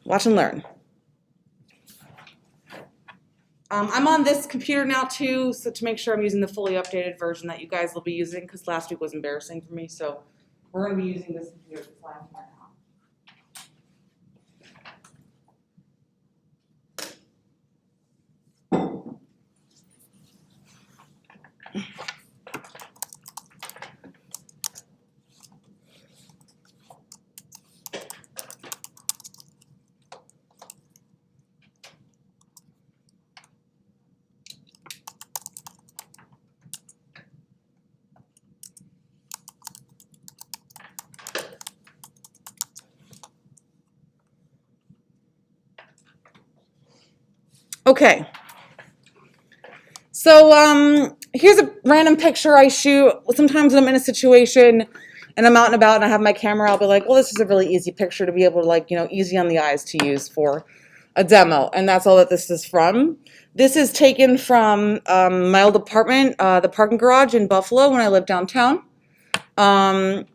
Watch and learn. I'm on this computer now too, so to make sure I'm using the fully updated version that you guys will be using, because last week was embarrassing for me, so we're going to be using this computer that's lying here now. Okay, so here's a random picture I shoot. Sometimes when I'm in a situation and I'm out and about and I have my camera, I'll be like, well, this is a really easy picture to be able to, like, you know, easy on the eyes to use for a demo. And that's all that this is from. This is taken from my old apartment, the parking garage in Buffalo when I lived downtown. And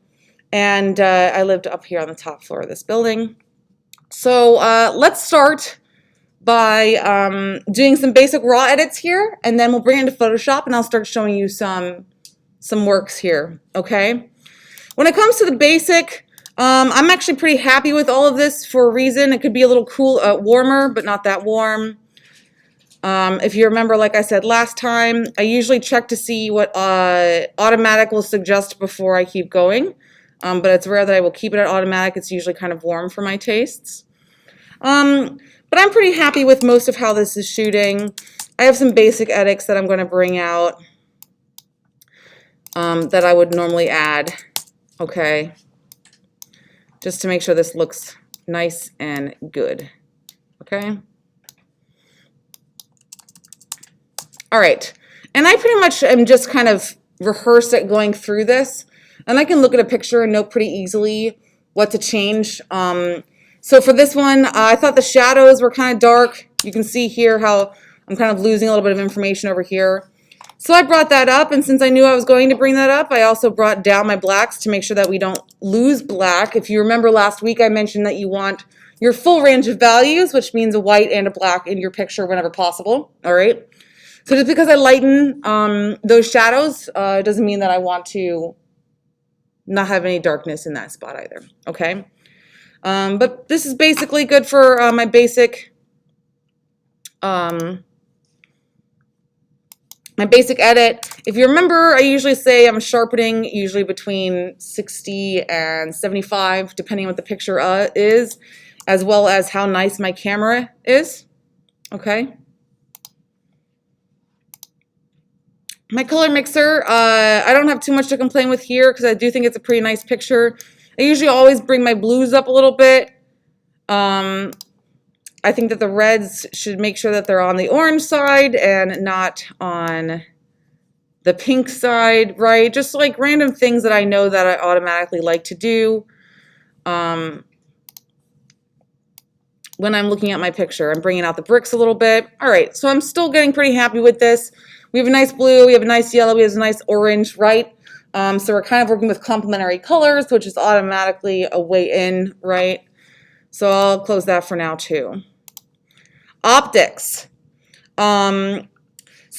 I lived up here on the top floor of this building. So let's start by doing some basic raw edits here, and then we'll bring it into Photoshop and I'll start showing you some works here, okay? When it comes to the basic, I'm actually pretty happy with all of this for a reason. It could be a little cool, warmer, but not that warm. If you remember, like I said last time, I usually check to see what automatic will suggest before I keep going, but it's rare that I will keep it at automatic. It's usually kind of warm for my tastes. But I'm pretty happy with most of how this is shooting. I have some basic edits that I'm going to bring out that I would normally add, okay, just to make sure this looks nice and good, okay? All right, and I pretty much am just kind of rehearsed at going through this, and I can look at a picture and know pretty easily what to change. So for this one, I thought the shadows were kind of dark. You can see here how I'm kind of losing a little bit of information over here. So I brought that up, and since I knew I was going to bring that up, I also brought down my blacks to make sure that we don't lose black. If you remember last week, I mentioned that you want your full range of values, which means a white and a black in your picture whenever possible, all right? So just because I lighten those shadows doesn't mean that I want to not have any darkness in that spot either, okay? But this is basically good for my basic edit. If you remember, I usually say I'm sharpening usually between 60 and 75, depending on what the picture is, as well as how nice my camera is, okay? My color mixer, I don't have too much to complain with here because I do think it's a pretty nice picture. I usually always bring my blues up a little bit. I think that the reds should make sure that they're on the orange side and not on the pink side, right? Just like random things that I know that I automatically like to do when I'm looking at my picture. I'm bringing out the bricks a little bit. All right, so I'm still getting pretty happy with this. We have a nice blue, we have a nice yellow, we have a nice orange, right? So we're kind of working with complementary colors, which is automatically a way in, right? So I'll close that for now too. Optics. So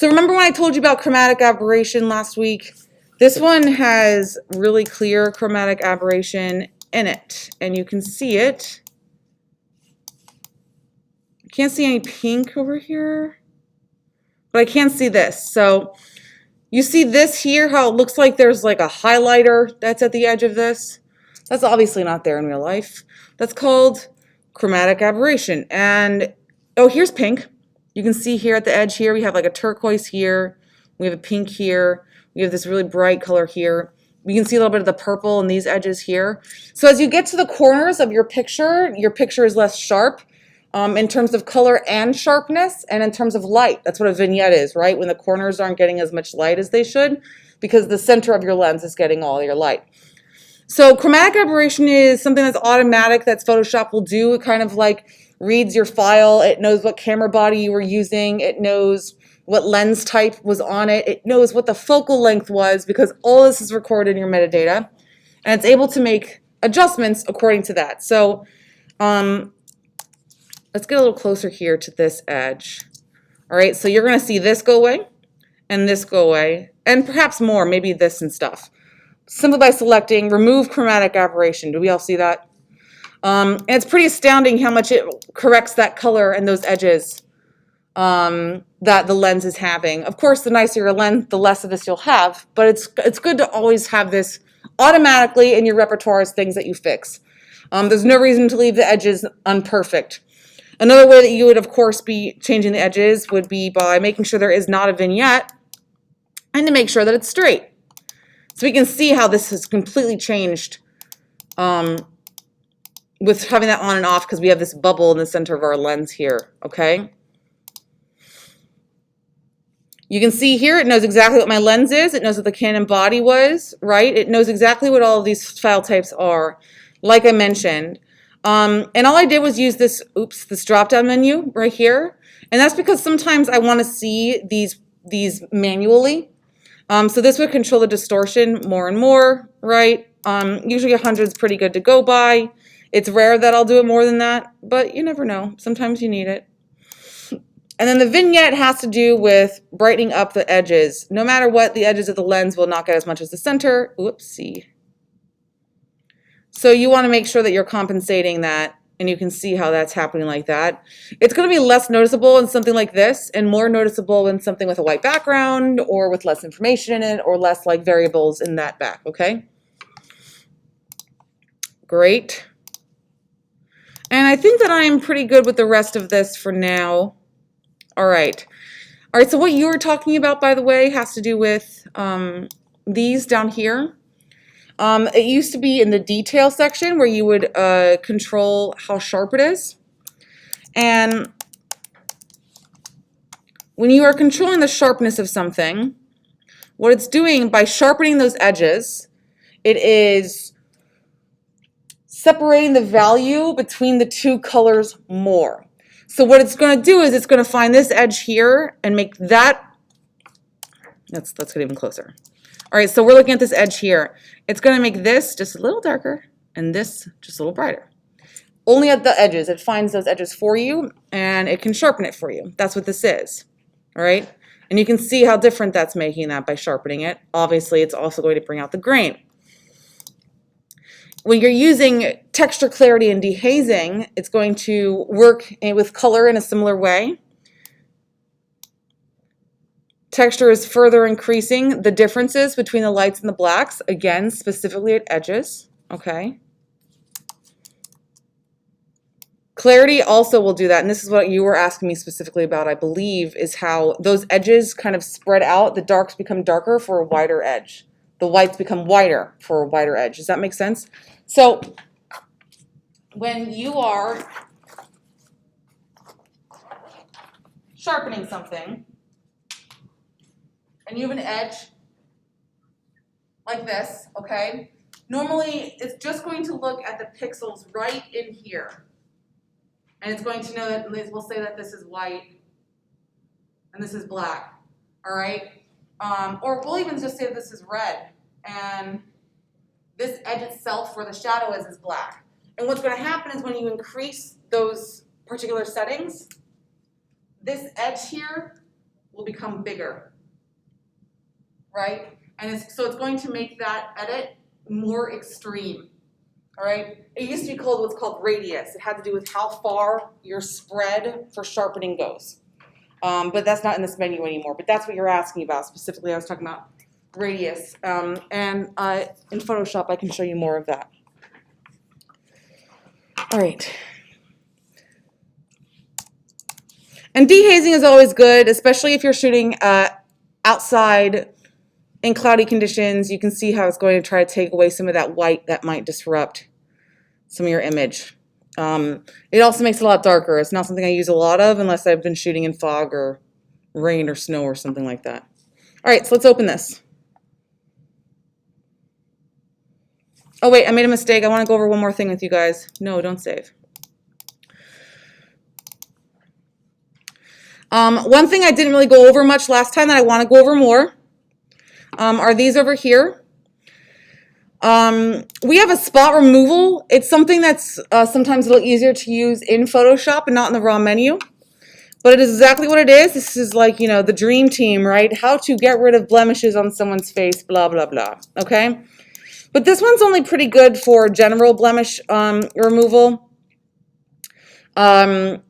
remember when I told you about chromatic aberration last week? This one has really clear chromatic aberration in it, and you can see it. I can't see any pink over here, but I can see this. So you see this here, how it looks like there's like a highlighter that's at the edge of this? That's obviously not there in real life. That's called chromatic aberration. And, oh, here's pink. You can see here at the edge here, we have like a turquoise here. We have a pink here. We have this really bright color here. You can see a little bit of the purple in these edges here. So as you get to the corners of your picture is less sharp. In terms of color and sharpness, and in terms of light. That's what a vignette is, right? When the corners aren't getting as much light as they should, because the center of your lens is getting all your light. So chromatic aberration is something that's automatic, that Photoshop will do. It kind of like reads your file. It knows what camera body you were using. It knows what lens type was on it. It knows what the focal length was, because all this is recorded in your metadata. And it's able to make adjustments according to that. So, let's get a little closer here to this edge. All right, so you're going to see this go away and this go away, and perhaps more, maybe this and stuff. Simply by selecting remove chromatic aberration. Do we all see that? And it's pretty astounding how much it corrects that color and those edges that the lens is having. Of course, the nicer your lens, the less of this you'll have, but it's good to always have this automatically in your repertoire as things that you fix. There's no reason to leave the edges unperfect. Another way that you would, of course, be changing the edges would be by making sure there is not a vignette and to make sure that it's straight. So we can see how this has completely changed with having that on and off because we have this bubble in the center of our lens here, okay? You can see here, it knows exactly what my lens is. It knows what the Canon body was, right? It knows exactly what all of these file types are, like I mentioned. And all I did was use this drop-down menu right here. And that's because sometimes I want to see these manually. So this would control the distortion more and more, right? Usually 100 is pretty good to go by. It's rare that I'll do it more than that, but you never know. Sometimes you need it. And then the vignette has to do with brightening up the edges. No matter what, the edges of the lens will not get as much as the center. Whoopsie. So you want to make sure that you're compensating that, and you can see how that's happening like that. It's going to be less noticeable in something like this and more noticeable in something with a white background or with less information in it or less like variables in that back, okay? Great. And I think that I'm pretty good with the rest of this for now. All right. All right, so what you were talking about, by the way, has to do with these down here. It used to be in the detail section where you would control how sharp it is. And when you are controlling the sharpness of something, what it's doing by sharpening those edges, it is separating the value between the two colors more. So what it's going to do is it's going to find this edge here and make that, let's get even closer. All right, so we're looking at this edge here. It's going to make this just a little darker and this just a little brighter. Only at the edges. It finds those edges for you and it can sharpen it for you. That's what this is. All right, and you can see how different that's making that by sharpening it. Obviously, it's also going to bring out the grain. When you're using texture clarity and dehazing, it's going to work with color in a similar way. Texture is further increasing the differences between the lights and the blacks, again, specifically at edges, okay? Clarity also will do that, and this is what you were asking me specifically about, I believe, is how those edges kind of spread out. The darks become darker for a wider edge. The whites become whiter for a wider edge. Does that make sense? So when you are sharpening something and you have an edge like this, okay, normally it's just going to look at the pixels right in here. And it's going to know that, we'll say that this is white and this is black, all right? Or we'll even just say that this is red and this edge itself where the shadow is black. And what's going to happen is when you increase those particular settings, this edge here will become bigger, right? And so it's going to make that edit more extreme, all right? It used to be called what's called radius. It had to do with how far your spread for sharpening goes. But that's not in this menu anymore, but that's what you're asking about. Specifically, I was talking about radius. And in Photoshop, I can show you more of that. All right. And dehazing is always good, especially if you're shooting outside in cloudy conditions. You can see how it's going to try to take away some of that white that might disrupt some of your image. It also makes it a lot darker. It's not something I use a lot of unless I've been shooting in fog or rain or snow or something like that. All right, so let's open this. Oh wait, I made a mistake. I want to go over one more thing with you guys. No, don't save. One thing I didn't really go over much last time that I want to go over more are these over here. We have a spot removal. It's something that's sometimes a little easier to use in Photoshop and not in the raw menu. But it is exactly what it is. This is like, you know, the dream team, right? How to get rid of blemishes on someone's face, blah, blah, blah, okay? But this one's only pretty good for general blemish removal. I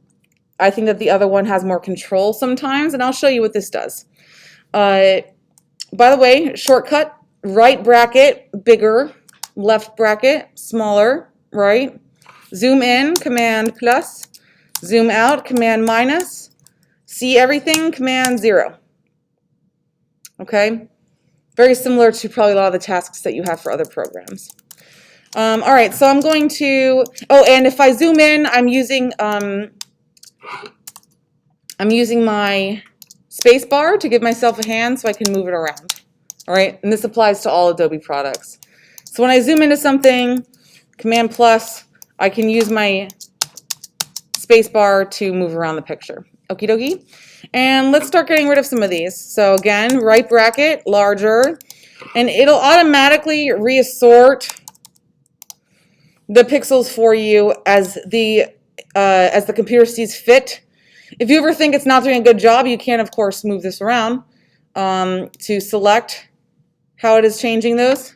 think that the other one has more control sometimes, and I'll show you what this does. By the way, shortcut, right bracket, bigger, left bracket, smaller, right? Zoom in, Command plus. Zoom out, Command minus. See everything, Command 0. Okay? Very similar to probably a lot of the tasks that you have for other programs. All right, so I'm going to, oh, and if I zoom in, I'm using my space bar to give myself a hand so I can move it around. All right, and this applies to all Adobe products. So when I zoom into something, Command plus, I can use my space bar to move around the picture. Okie dokie. And let's start getting rid of some of these. So again, right bracket, larger, and it'll automatically reassort the pixels for you as the computer sees fit. If you ever think it's not doing a good job, you can, of course, move this around to select how it is changing those.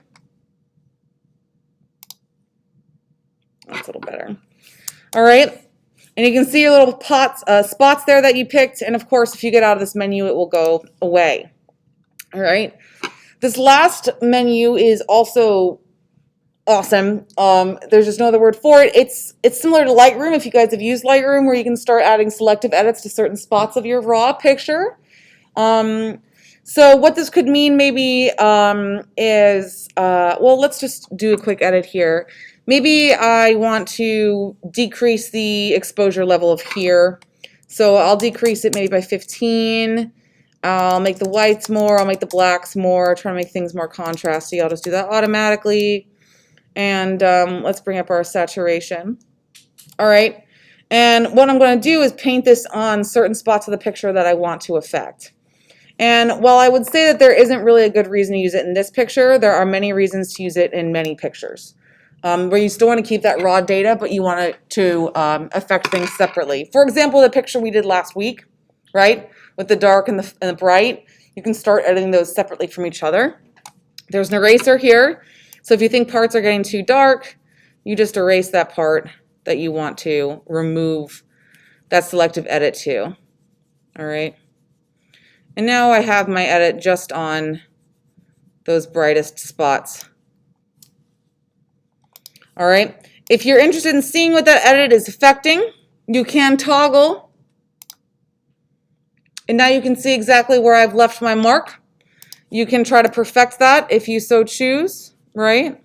That's a little better. All right. And you can see your little spots there that you picked. And of course, if you get out of this menu, it will go away. All right. This last menu is also awesome. There's just no other word for it. It's similar to Lightroom, if you guys have used Lightroom, where you can start adding selective edits to certain spots of your raw picture. So what this could mean maybe is, well, let's just do a quick edit here. Maybe I want to decrease the exposure level of here. So I'll decrease it maybe by 15. I'll make the whites more, I'll make the blacks more, try to make things more contrasty. I'll just do that automatically. And let's bring up our saturation. All right. And what I'm going to do is paint this on certain spots of the picture that I want to affect. And while I would say that there isn't really a good reason to use it in this picture, there are many reasons to use it in many pictures. Where you still want to keep that raw data, but you want it to affect things separately. For example, the picture we did last week, right, with the dark and the bright, you can start editing those separately from each other. There's an eraser here. So if you think parts are getting too dark, you just erase that part that you want to remove that selective edit to. All right. And now I have my edit just on those brightest spots. All right. If you're interested in seeing what that edit is affecting, you can toggle. And now you can see exactly where I've left my mark. You can try to perfect that if you so choose, right?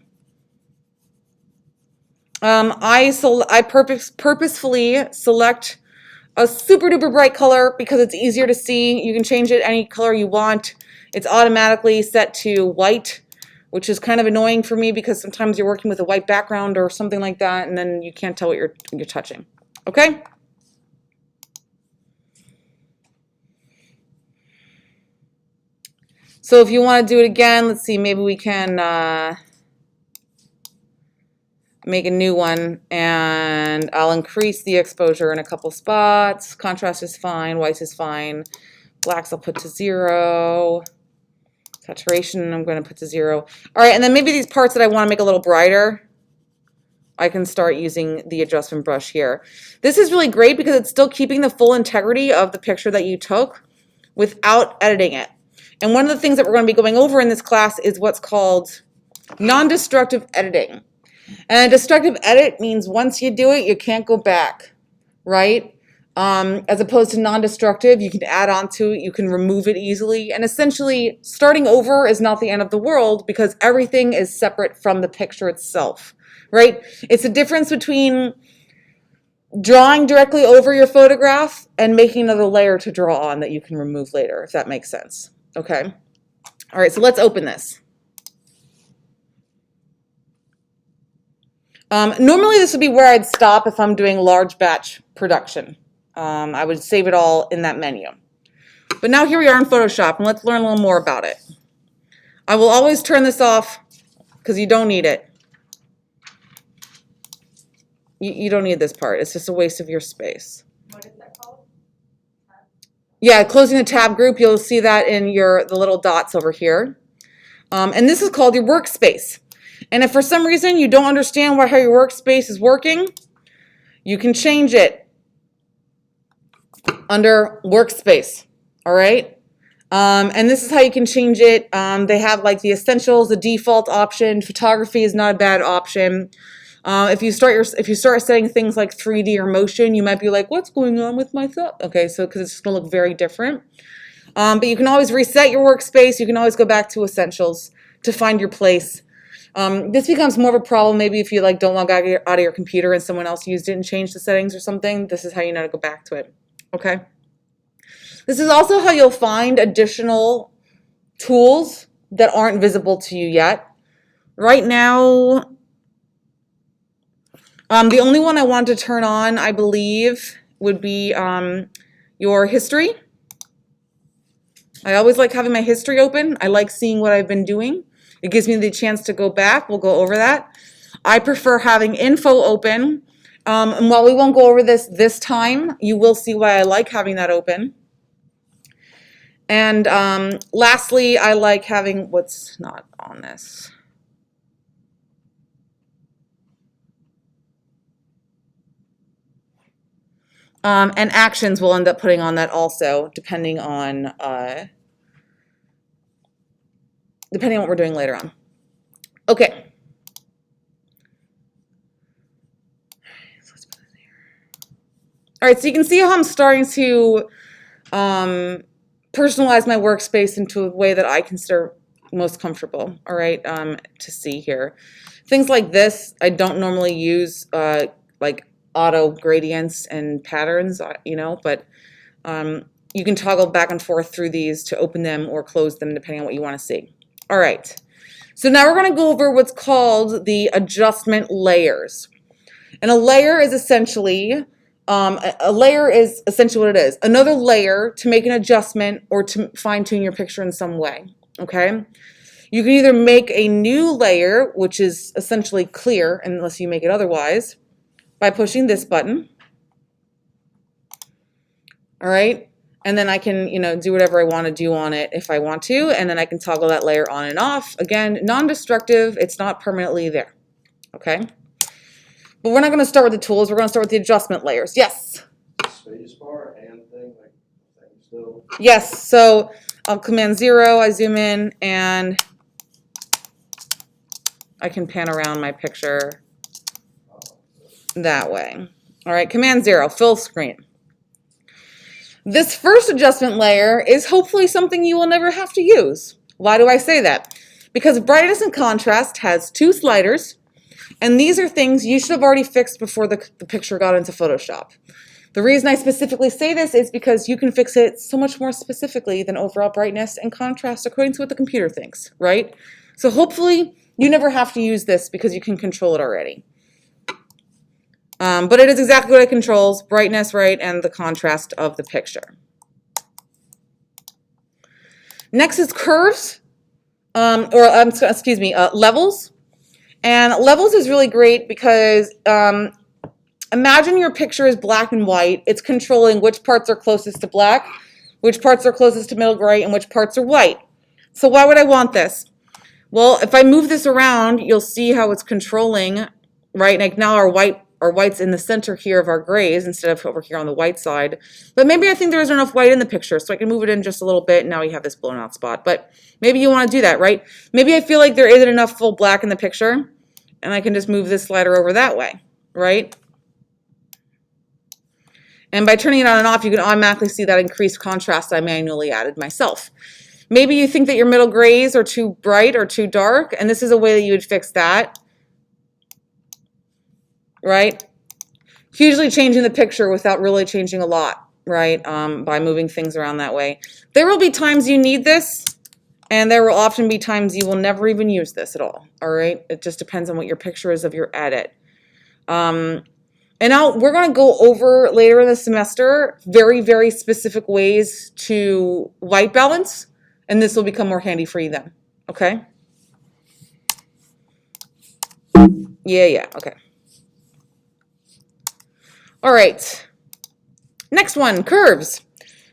I purposefully select a super duper bright color because it's easier to see. You can change it any color you want. It's automatically set to white, which is kind of annoying for me because sometimes you're working with a white background or something like that, and then you can't tell what you're touching. Okay? So if you want to do it again, let's see, maybe we can make a new one, and I'll increase the exposure in a couple spots. Contrast is fine, whites is fine. Blacks I'll put to 0. Saturation I'm going to put to 0. All right, and then maybe these parts that I want to make a little brighter, I can start using the adjustment brush here. This is really great because it's still keeping the full integrity of the picture that you took without editing it. And one of the things that we're going to be going over in this class is what's called non-destructive editing. And a destructive edit means once you do it, you can't go back, right? As opposed to non-destructive, you can add on to it, you can remove it easily, and essentially starting over is not the end of the world because everything is separate from the picture itself, right? It's a difference between drawing directly over your photograph and making another layer to draw on that you can remove later, if that makes sense, okay? All right, so let's open this. Normally this would be where I'd stop if I'm doing large batch production. I would save it all in that menu. But now here we are in Photoshop, and let's learn a little more about it. I will always turn this off because you don't need it. You don't need this part. It's just a waste of your space. What is that called? Yeah, closing the tab group, you'll see that in the little dots over here. And this is called your workspace. And if for some reason you don't understand how your workspace is working, you can change it under workspace, all right? And this is how you can change it. They have like the essentials, the default option. Photography is not a bad option. If you start setting things like 3D or motion, you might be like, what's going on with my thought? Okay, so because it's just gonna look very different. But you can always reset your workspace. You can always go back to essentials to find your place. This becomes more of a problem maybe if you like don't log out of your computer and someone else used it and changed the settings or something. This is how you know to go back to it, okay? This is also how you'll find additional tools that aren't visible to you yet. Right now, the only one I want to turn on, I believe, would be your history. I always like having my history open. I like seeing what I've been doing. It gives me the chance to go back. We'll go over that. I prefer having info open. And while we won't go over this time, you will see why I like having that open. And lastly, I like having what's not on this. And actions we'll end up putting on that also, depending on what we're doing later on. Okay. So let's put it here. All right, so you can see how I'm starting to personalize my workspace into a way that I consider most comfortable, all right, to see here. Things like this, I don't normally use like auto gradients and patterns, you know, but you can toggle back and forth through these to open them or close them depending on what you want to see. All right, so now we're going to go over what's called the adjustment layers. And a layer is essentially what it is. Another layer to make an adjustment or to fine-tune your picture in some way, okay? You can either make a new layer, which is essentially clear unless you make it otherwise, by pushing this button, all right? And then I can, you know, do whatever I want to do on it if I want to, and then I can toggle that layer on and off. Again, non-destructive, it's not permanently there, okay? But we're not going to start with the tools, we're going to start with the adjustment layers. Yes? Spacebar and thing, like thing still. Yes, so I'll Command 0, I zoom in, and I can pan around my picture that way. All right, Command 0, fill screen. This first adjustment layer is hopefully something you will never have to use. Why do I say that? Because brightness and contrast has 2 sliders, and these are things you should have already fixed before the picture got into Photoshop. The reason I specifically say this is because you can fix it so much more specifically than overall brightness and contrast according to what the computer thinks, right? So hopefully you never have to use this because you can control it already. But it is exactly what it controls, brightness, right, and the contrast of the picture. Next is curves, levels. And levels is really great because imagine your picture is black and white. It's controlling which parts are closest to black, which parts are closest to middle gray, and which parts are white. So why would I want this? Well, if I move this around, you'll see how it's controlling, right? Like now our white's in the center here of our grays instead of over here on the white side. But maybe I think there isn't enough white in the picture, so I can move it in just a little bit, and now we have this blown out spot. But maybe you want to do that, right? Maybe I feel like there isn't enough full black in the picture, and I can just move this slider over that way, right? And by turning it on and off, you can automatically see that increased contrast I manually added myself. Maybe you think that your middle grays are too bright or too dark, and this is a way that you would fix that, right? Hugely changing the picture without really changing a lot, right? By moving things around that way. There will be times you need this, and there will often be times you will never even use this at all, all right? It just depends on what your picture is of your edit. And now we're going to go over later in the semester very, very specific ways to white balance, and this will become more handy for you then, okay? Yeah, okay. All right. Next one, curves.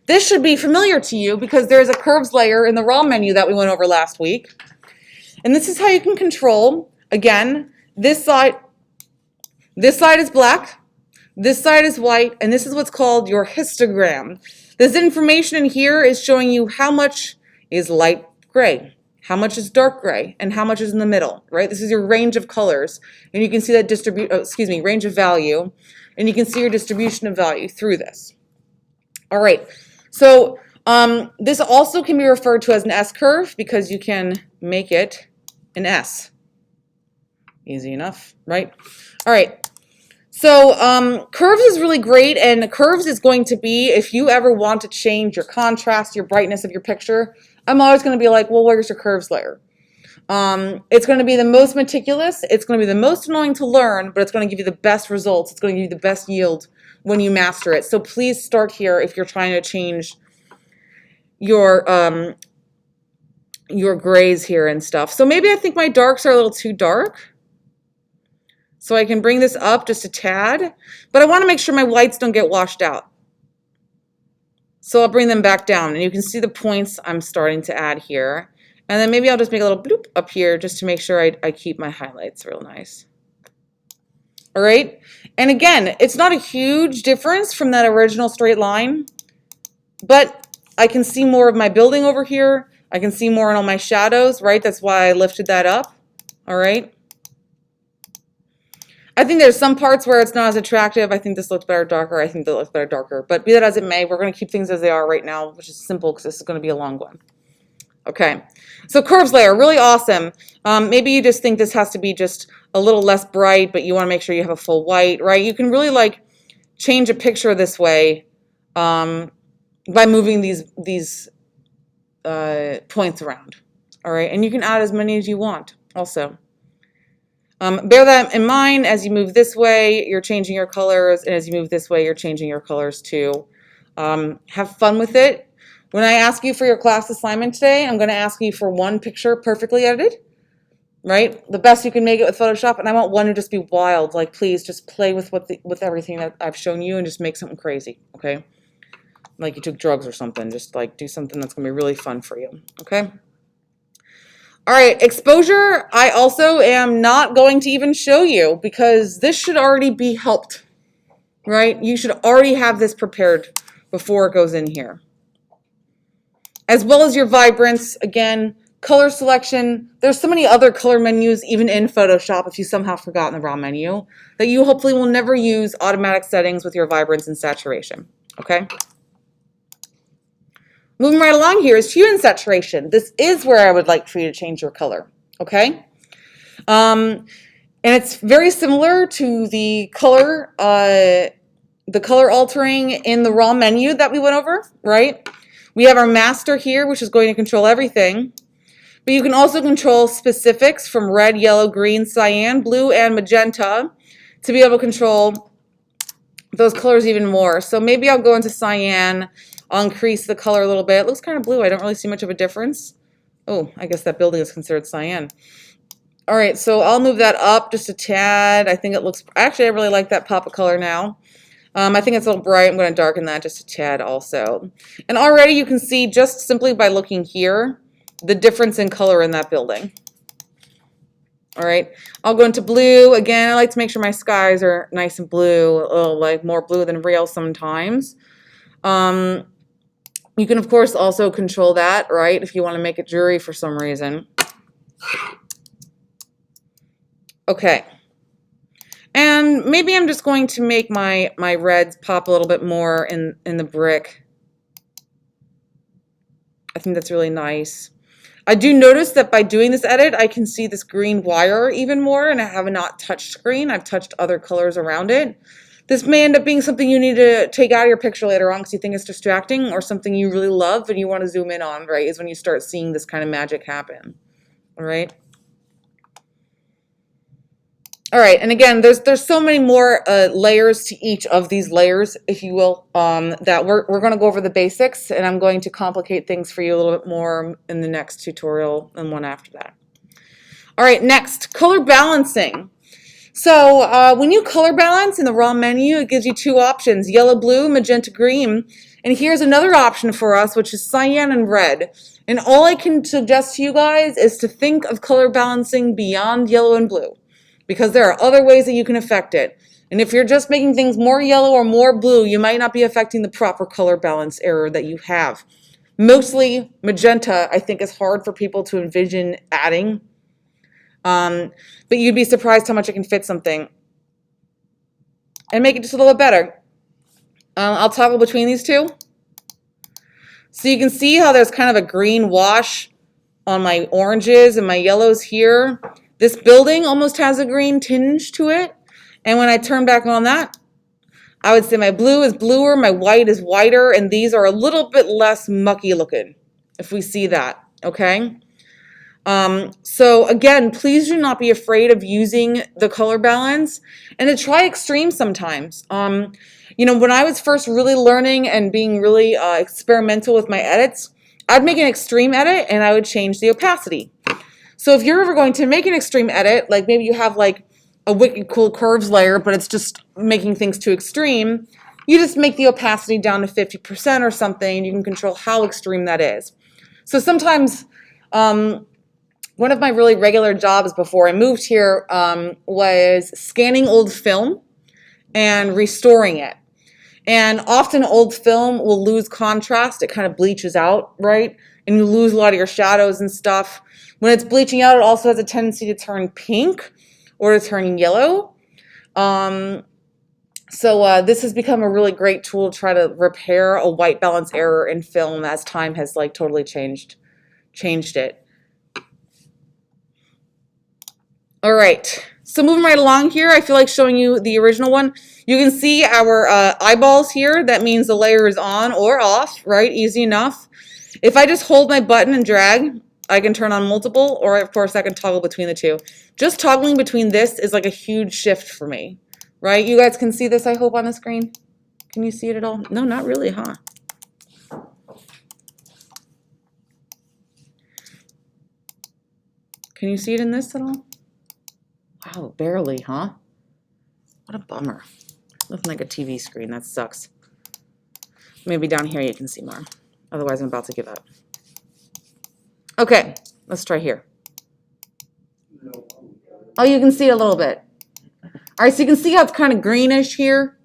This should be familiar to you because there's a curves layer in the raw menu that we went over last week. And this is how you can control, again, this side is black, this side is white, and this is what's called your histogram. This information in here is showing you how much is light gray, how much is dark gray, and how much is in the middle, right? This is your range of colors, and you can see that range of value, and you can see your distribution of value through this. All right, so this also can be referred to as an S-curve because you can make it an S. Easy enough, right? All right, so curves is really great, and curves is going to be, if you ever want to change your contrast, your brightness of your picture, I'm always going to be like, well, where's your curves layer? It's going to be the most meticulous, it's going to be the most annoying to learn, but it's going to give you the best results, it's going to give you the best yield when you master it. So please start here if you're trying to change your grays here and stuff. So maybe I think my darks are a little too dark. So I can bring this up just a tad, but I want to make sure my whites don't get washed out. So I'll bring them back down, and you can see the points I'm starting to add here. And then maybe I'll just make a little bloop up here just to make sure I keep my highlights real nice. All right, and again, it's not a huge difference from that original straight line, but I can see more of my building over here. I can see more in all my shadows, right? That's why I lifted that up, all right? I think there's some parts where it's not as attractive. I think this looks better darker. I think that looks better darker. But be that as it may, we're going to keep things as they are right now, which is simple because this is going to be a long one. Okay, so curves layer, really awesome. Maybe you just think this has to be just a little less bright, but you want to make sure you have a full white, right? You can really like change a picture this way by moving these points around, all right? And you can add as many as you want also. Bear that in mind. As you move this way, you're changing your colors, and as you move this way, you're changing your colors too. Have fun with it. When I ask you for your class assignment today, I'm going to ask you for one picture perfectly edited, right? The best you can make it with Photoshop, and I want one to just be wild. Like, please just play with with everything that I've shown you and just make something crazy, okay? Like you took drugs or something. Just like do something that's going to be really fun for you, okay? All right, exposure, I also am not going to even show you because this should already be helped, right? You should already have this prepared before it goes in here. As well as your vibrance, again, color selection. There's so many other color menus even in Photoshop if you somehow forgotten the raw menu that you hopefully will never use automatic settings with your vibrance and saturation, okay? Moving right along here is hue and saturation. This is where I would like for you to change your color, okay? And it's very similar to the color altering in the raw menu that we went over, right? We have our master here, which is going to control everything. But you can also control specifics from red, yellow, green, cyan, blue, and magenta to be able to control those colors even more. So maybe I'll go into cyan. I'll increase the color a little bit. It looks kind of blue. I don't really see much of a difference. Oh, I guess that building is considered cyan. All right, so I'll move that up just a tad. I think it looks, actually I really like that pop of color now. I think it's a little bright. I'm going to darken that just a tad also. And already you can see just simply by looking here, the difference in color in that building. All right, I'll go into blue. Again, I like to make sure my skies are nice and blue, a little like more blue than real sometimes. You can, of course, also control that, right, if you want to make it dreary for some reason. Okay. And maybe I'm just going to make my reds pop a little bit more in the brick. I think that's really nice. I do notice that by doing this edit, I can see this green wire even more, and I have not touched green. I've touched other colors around it. This may end up being something you need to take out of your picture later on because you think it's distracting, or something you really love and you want to zoom in on, right, is when you start seeing this kind of magic happen, all right? All right, and again, there's so many more layers to each of these layers, if you will, that we're going to go over the basics, and I'm going to complicate things for you a little bit more in the next tutorial and one after that. All right, next, color balancing. So when you color balance in the raw menu, it gives you two options, yellow, blue, magenta, green. And here's another option for us, which is cyan and red. And all I can suggest to you guys is to think of color balancing beyond yellow and blue, because there are other ways that you can affect it. And if you're just making things more yellow or more blue, you might not be affecting the proper color balance error that you have. Mostly magenta, I think, is hard for people to envision adding. But you'd be surprised how much it can fit something and make it just a little bit better. I'll toggle between these two. So you can see how there's kind of a green wash on my oranges and my yellows here. This building almost has a green tinge to it. And when I turn back on that, I would say my blue is bluer, my white is whiter, and these are a little bit less mucky looking, if we see that, okay? So again, please do not be afraid of using the color balance and to try extreme sometimes. You know, when I was first really learning and being really experimental with my edits, I'd make an extreme edit and I would change the opacity. So if you're ever going to make an extreme edit, like maybe you have like a wicked cool curves layer, but it's just making things too extreme, you just make the opacity down to 50% or something, and you can control how extreme that is. So sometimes, one of my really regular jobs before I moved here was scanning old film and restoring it. And often old film will lose contrast. It kind of bleaches out, right? And you lose a lot of your shadows and stuff. When it's bleaching out, it also has a tendency to turn pink or to turn yellow. So this has become a really great tool to try to repair a white balance error in film as time has like totally changed it. All right, so moving right along here, I feel like showing you the original one. You can see our eyeballs here. That means the layer is on or off, right? Easy enough. If I just hold my button and drag, I can turn on multiple, or of course I can toggle between the two. Just toggling between this is like a huge shift for me, right? You guys can see this, I hope, on the screen. Can you see it at all? No, not really, huh? Can you see it in this at all? Wow, barely, huh? What a bummer. Looking like a TV screen, that sucks. Maybe down here you can see more. Otherwise, I'm about to give up. Okay, let's try here. Oh, you can see a little bit. All right, so you can see how it's kind of greenish here.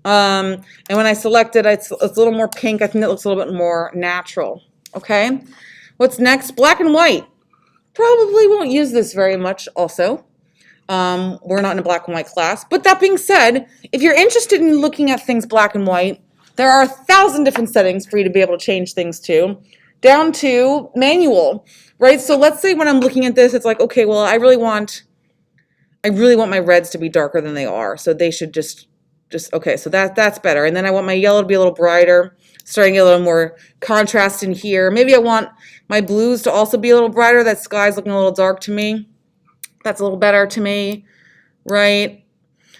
And when I select it, it's a little more pink. I think it looks a little bit more natural. Okay, what's next? Black and white. Probably won't use this very much also. We're not in a black and white class. But that being said, if you're interested in looking at things black and white, there are 1,000 different settings for you to be able to change things to, down to manual, right? So let's say when I'm looking at this, it's like, okay, well, I really want my reds to be darker than they are. So they should just okay, so that's better. And then I want my yellow to be a little brighter, starting to get a little more contrast in here. Maybe I want my blues to also be a little brighter. That sky's looking a little dark to me. That's a little better to me, right?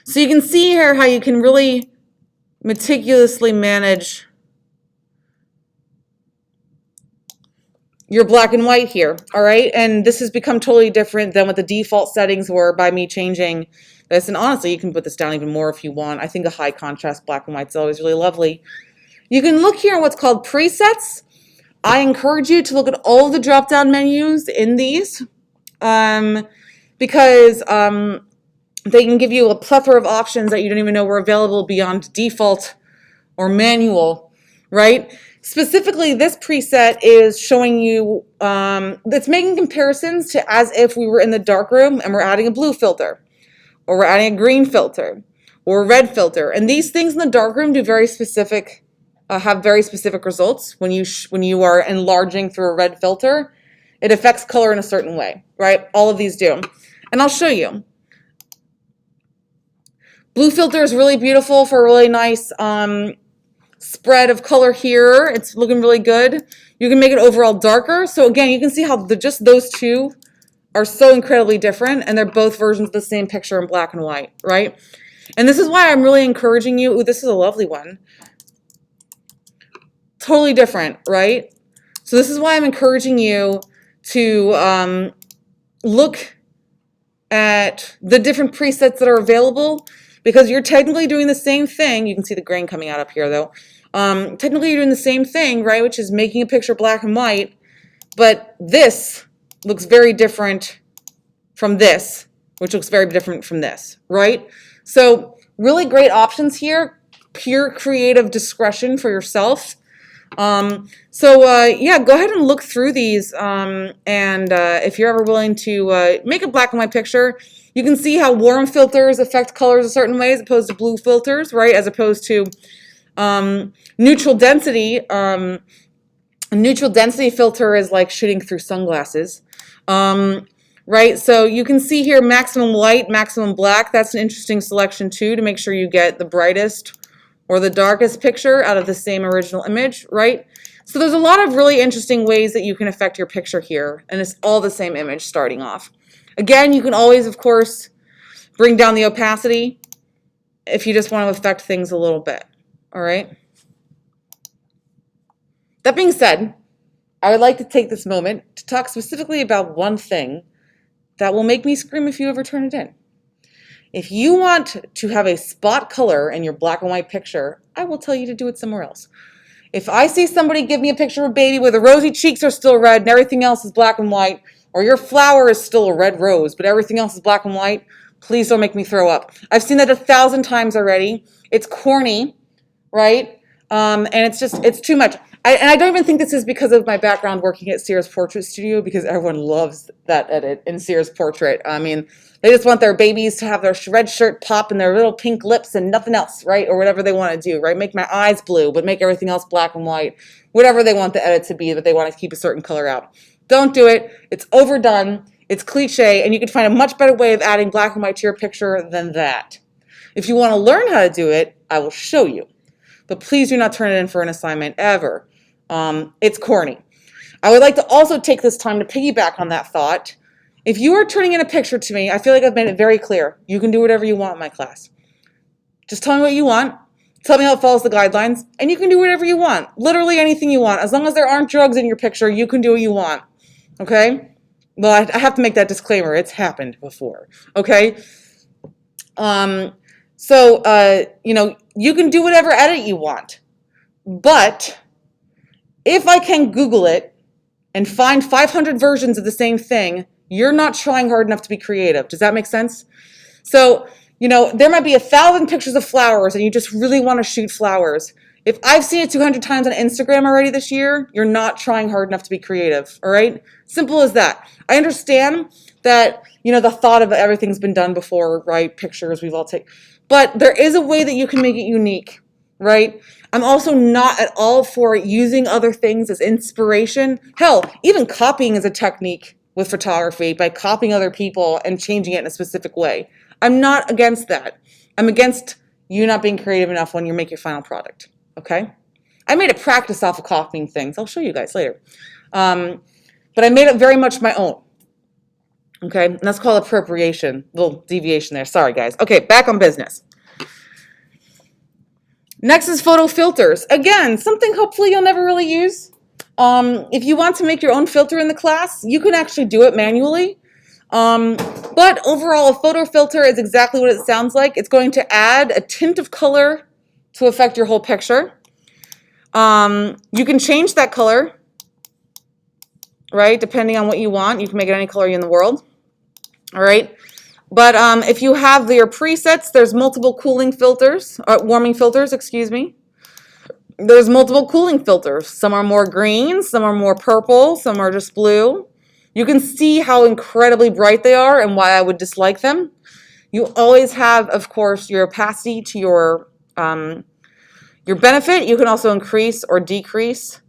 So you can see here how you can really meticulously manage your black and white here, all right? And this has become totally different than what the default settings were by me changing this. And honestly, you can put this down even more if you want. I think a high contrast black and white is always really lovely. You can look here on what's called presets. I encourage you to look at all of the drop-down menus in these. Because they can give you a plethora of options that you don't even know were available beyond default or manual, right? Specifically, this preset is showing you, it's making comparisons to as if we were in the darkroom and we're adding a blue filter, or we're adding a green filter, or a red filter. And these things in the darkroom do very specific, have very specific results when you are enlarging through a red filter. It affects color in a certain way, right? All of these do. And I'll show you. Blue filter is really beautiful for a really nice spread of color here. It's looking really good. You can make it overall darker. So again, you can see how just those two are so incredibly different, and they're both versions of the same picture in black and white, right? And this is why I'm really encouraging you. Ooh, this is a lovely one. Totally different, right? So this is why I'm encouraging you to look at the different presets that are available, because you're technically doing the same thing. You can see the grain coming out up here though. Technically you're doing the same thing, right? Which is making a picture black and white, but this looks very different from this, which looks very different from this, right? So really great options here, pure creative discretion for yourself. Yeah, go ahead and look through these, and if you're ever willing to make a black and white picture, you can see how warm filters affect colors a certain way as opposed to blue filters, right? As opposed to neutral density. A neutral density filter is like shooting through sunglasses. Right, so you can see here maximum white, maximum black. That's an interesting selection too, to make sure you get the brightest or the darkest picture out of the same original image, right? So there's a lot of really interesting ways that you can affect your picture here, and it's all the same image starting off. Again, you can always, of course, bring down the opacity if you just want to affect things a little bit, all right? That being said, I would like to take this moment to talk specifically about one thing that will make me scream if you ever turn it in. If you want to have a spot color in your black and white picture, I will tell you to do it somewhere else. If I see somebody give me a picture of a baby where the rosy cheeks are still red and everything else is black and white, or your flower is still a red rose but everything else is black and white, please don't make me throw up. I've seen that 1,000 times already. It's corny, right? And it's too much. And I don't even think this is because of my background working at Sears Portrait Studio, because everyone loves that edit in Sears Portrait. I mean, they just want their babies to have their red shirt pop and their little pink lips and nothing else, right? Or whatever they want to do, right? Make my eyes blue, but make everything else black and white. Whatever they want the edit to be, but they want to keep a certain color out. Don't do it. It's overdone. It's cliche, and you can find a much better way of adding black and white to your picture than that. If you want to learn how to do it, I will show you. But please do not turn it in for an assignment ever. It's corny. I would like to also take this time to piggyback on that thought. If you are turning in a picture to me, I feel like I've made it very clear. You can do whatever you want in my class. Just tell me what you want. Tell me how it follows the guidelines. And you can do whatever you want. Literally anything you want. As long as there aren't drugs in your picture, you can do what you want. Okay? Well, I have to make that disclaimer. It's happened before. Okay? You can do whatever edit you want. But if I can Google it and find 500 versions of the same thing, you're not trying hard enough to be creative. Does that make sense? So, there might be 1,000 pictures of flowers and you just really want to shoot flowers. If I've seen it 200 times on Instagram already this year, you're not trying hard enough to be creative, all right? Simple as that. I understand that, the thought of everything's been done before, right? Pictures we've all taken. But there is a way that you can make it unique, right? I'm also not at all for using other things as inspiration. Hell, even copying is a technique with photography, by copying other people and changing it in a specific way. I'm not against that. I'm against you not being creative enough when you make your final product, okay? I made a practice off of copying things. I'll show you guys later. But I made it very much my own, okay? And that's called appropriation. Little deviation there. Sorry, guys. Okay, back on business. Next is photo filters. Again, something hopefully you'll never really use. If you want to make your own filter in the class, you can actually do it manually. But overall, a photo filter is exactly what it sounds like. It's going to add a tint of color to affect your whole picture. You can change that color, right, depending on what you want. You can make it any color in the world, all right? But if you have your presets, there's multiple cooling filters, warming filters, excuse me. There's multiple cooling filters. Some are more green, some are more purple, some are just blue. You can see how incredibly bright they are and why I would dislike them. You always have, of course, your opacity to your benefit. You can also increase or decrease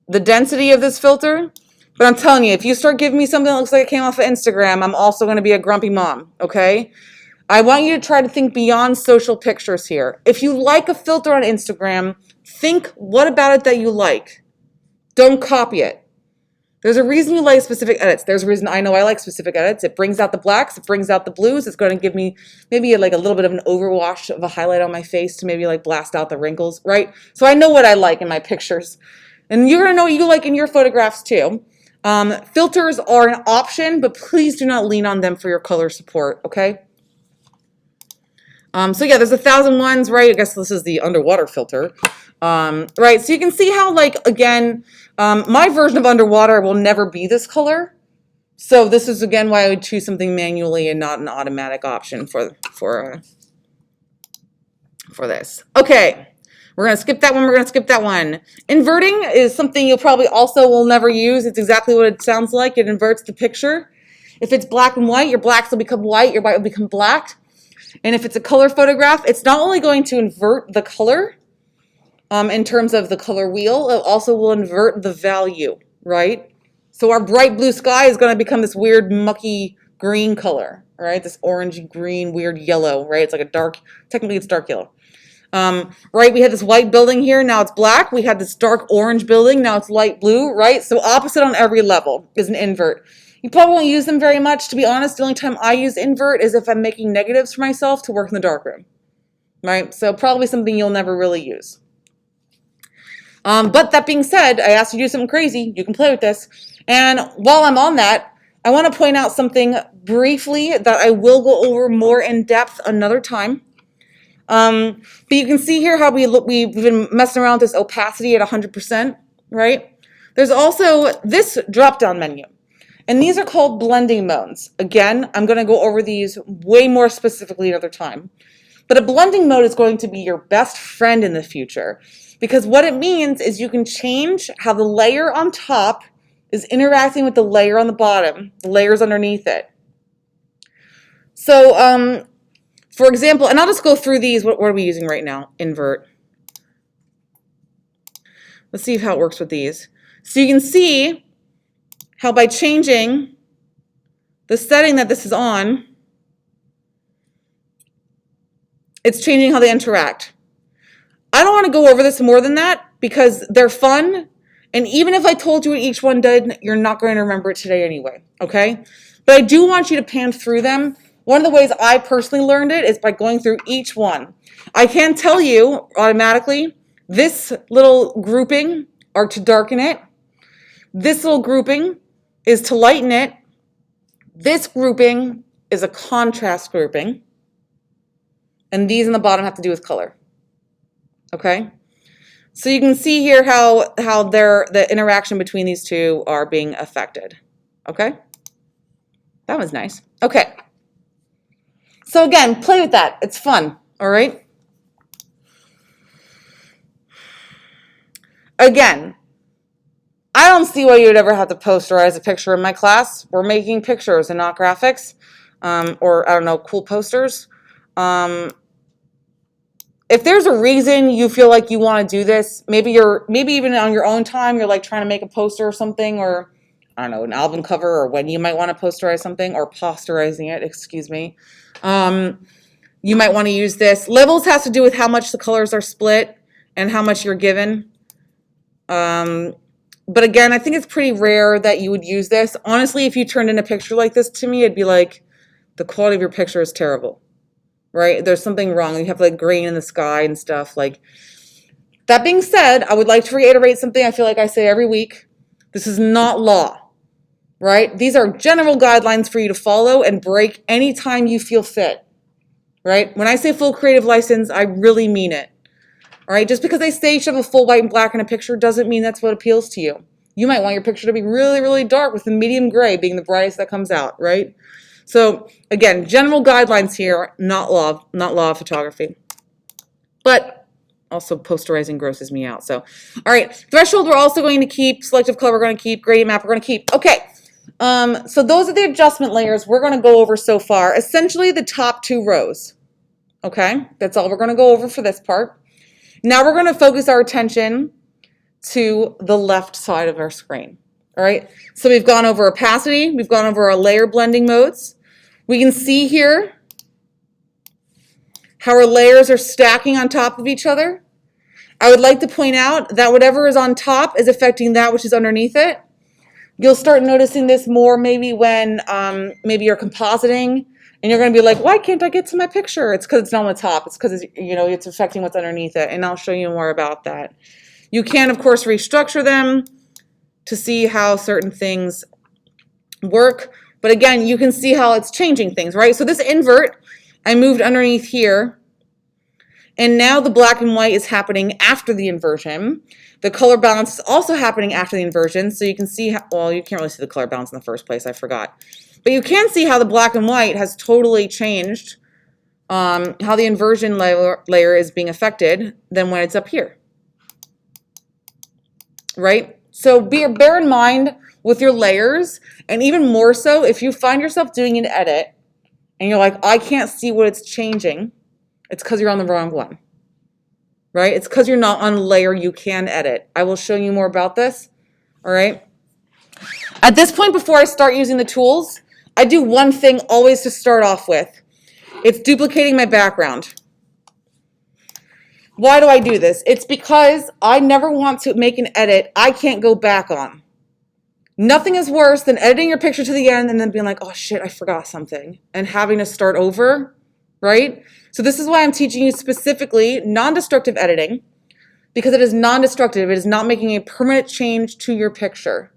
the density of this filter. But I'm telling you, if you start giving me something that looks like it came off of Instagram, I'm also going to be a grumpy mom, okay? I want you to try to think beyond social pictures here. If you like a filter on Instagram, think what about it that you like. Don't copy it. There's a reason you like specific edits. There's a reason I know I like specific edits. It brings out the blacks. It brings out the blues. It's going to give me maybe like a little bit of an overwash of a highlight on my face to maybe like blast out the wrinkles, right? So I know what I like in my pictures. And you're going to know what you like in your photographs too. Filters are an option, but please do not lean on them for your color support, okay? So yeah, there's 1,000 ones, right? I guess this is the underwater filter, right? So you can see how, like, again, my version of underwater will never be this color. So this is, again, why I would choose something manually and not an automatic option for this. Okay, we're going to skip that one. We're going to skip that one. Inverting is something you'll probably also will never use. It's exactly what it sounds like. It inverts the picture. If it's black and white, your blacks will become white, your white will become black. And if it's a color photograph, it's not only going to invert the color in terms of the color wheel, it also will invert the value, right? So our bright blue sky is going to become this weird mucky green color, right? This orangey green, weird yellow, right? It's like a dark, technically it's dark yellow. Right, we had this white building here, now it's black. We had this dark orange building, now it's light blue, right? So opposite on every level is an invert. You probably won't use them very much, to be honest. The only time I use invert is if I'm making negatives for myself to work in the darkroom, right? So probably something you'll never really use. But that being said, I asked you to do something crazy. You can play with this. And while I'm on that, I want to point out something briefly that I will go over more in depth another time. But you can see here how we've been messing around with this opacity at 100%, right? There's also this drop-down menu. And these are called blending modes. Again, I'm going to go over these way more specifically another time. But a blending mode is going to be your best friend in the future, because what it means is you can change how the layer on top is interacting with the layer on the bottom, the layers underneath it. So, for example, and I'll just go through these. What are we using right now? Invert. Let's see how it works with these. So you can see how by changing the setting that this is on, it's changing how they interact. I don't want to go over this more than that because they're fun. And even if I told you what each one did, you're not going to remember it today anyway, okay? But I do want you to pan through them. One of the ways I personally learned it is by going through each one. I can tell you automatically, this little grouping are to darken it. This little grouping is to lighten it. This grouping is a contrast grouping. And these in the bottom have to do with color. Okay? So you can see here how the interaction between these two are being affected. Okay? That was nice. Okay. So again, play with that. It's fun. All right? Again, I don't see why you would ever have to posterize a picture in my class. We're making pictures and not graphics, or I don't know, cool posters. If there's a reason you feel like you want to do this, maybe even on your own time, you're like trying to make a poster or something, or I don't know, an album cover, or when you might want to posterize something, or posterizing it, excuse me. You might want to use this. Levels has to do with how much the colors are split and how much you're given. But again, I think it's pretty rare that you would use this. Honestly, if you turned in a picture like this to me, it'd be like, the quality of your picture is terrible, right? There's something wrong. You have like grain in the sky and stuff. Like, that being said, I would like to reiterate something I feel like I say every week. This is not law, right? These are general guidelines for you to follow and break anytime you feel fit, right? When I say full creative license, I really mean it. All right, just because they say you should have a full white and black in a picture doesn't mean that's what appeals to you. You might want your picture to be really, really dark with the medium gray being the brightest that comes out, right? So again, general guidelines here, not law of photography. But also posterizing grosses me out. So, all right, threshold we're also going to keep, selective color we're going to keep, gradient map we're going to keep. Okay, so those are the adjustment layers we're going to go over so far. Essentially the top two rows. Okay, that's all we're going to go over for this part. Now we're going to focus our attention to the left side of our screen. All right, so we've gone over opacity, we've gone over our layer blending modes. We can see here how our layers are stacking on top of each other. I would like to point out that whatever is on top is affecting that which is underneath it. You'll start noticing this more maybe when maybe you're compositing and you're going to be like, why can't I get to my picture? It's because it's not on the top. It's because it's affecting what's underneath it, and I'll show you more about that. You can, of course, restructure them to see how certain things work. But again, you can see how it's changing things, right? So this invert, I moved underneath here. And now the black and white is happening after the inversion. The color balance is also happening after the inversion. So you can see how, well, you can't really see the color balance in the first place. I forgot. But you can see how the black and white has totally changed, how the inversion layer is being affected than when it's up here. Right? So bear in mind with your layers, and even more so if you find yourself doing an edit and you're like, I can't see what it's changing, it's because you're on the wrong one. Right? It's because you're not on a layer you can edit. I will show you more about this. All right? At this point, before I start using the tools, I do one thing always to start off with. It's duplicating my background. Why do I do this? It's because I never want to make an edit I can't go back on. Nothing is worse than editing your picture to the end and then being like, oh shit, I forgot something, and having to start over, right? So this is why I'm teaching you specifically non-destructive editing, because it is non-destructive. It is not making a permanent change to your picture,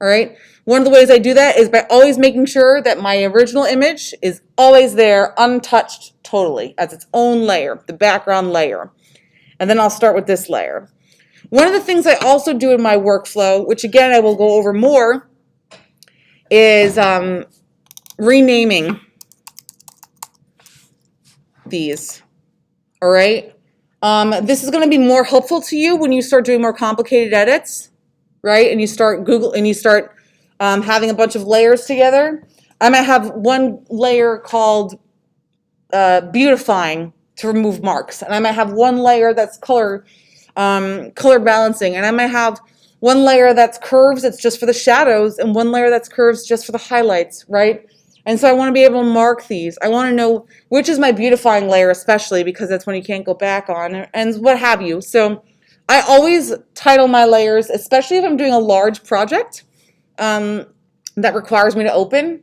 all right? One of the ways I do that is by always making sure that my original image is always there, untouched totally, as its own layer, the background layer. And then I'll start with this layer. One of the things I also do in my workflow, which again I will go over more, is renaming these. All right. This is going to be more helpful to you when you start doing more complicated edits, right? And you start having a bunch of layers together. I might have one layer called beautifying to remove marks, and I might have one layer that's color balancing, and I might have one layer that's curves, it's just for the shadows, and one layer that's curves just for the highlights, right? And so I want to be able to mark these. I want to know which is my beautifying layer, especially because that's when you can't go back on, and what have you. So I always title my layers, especially if I'm doing a large project that requires me to open.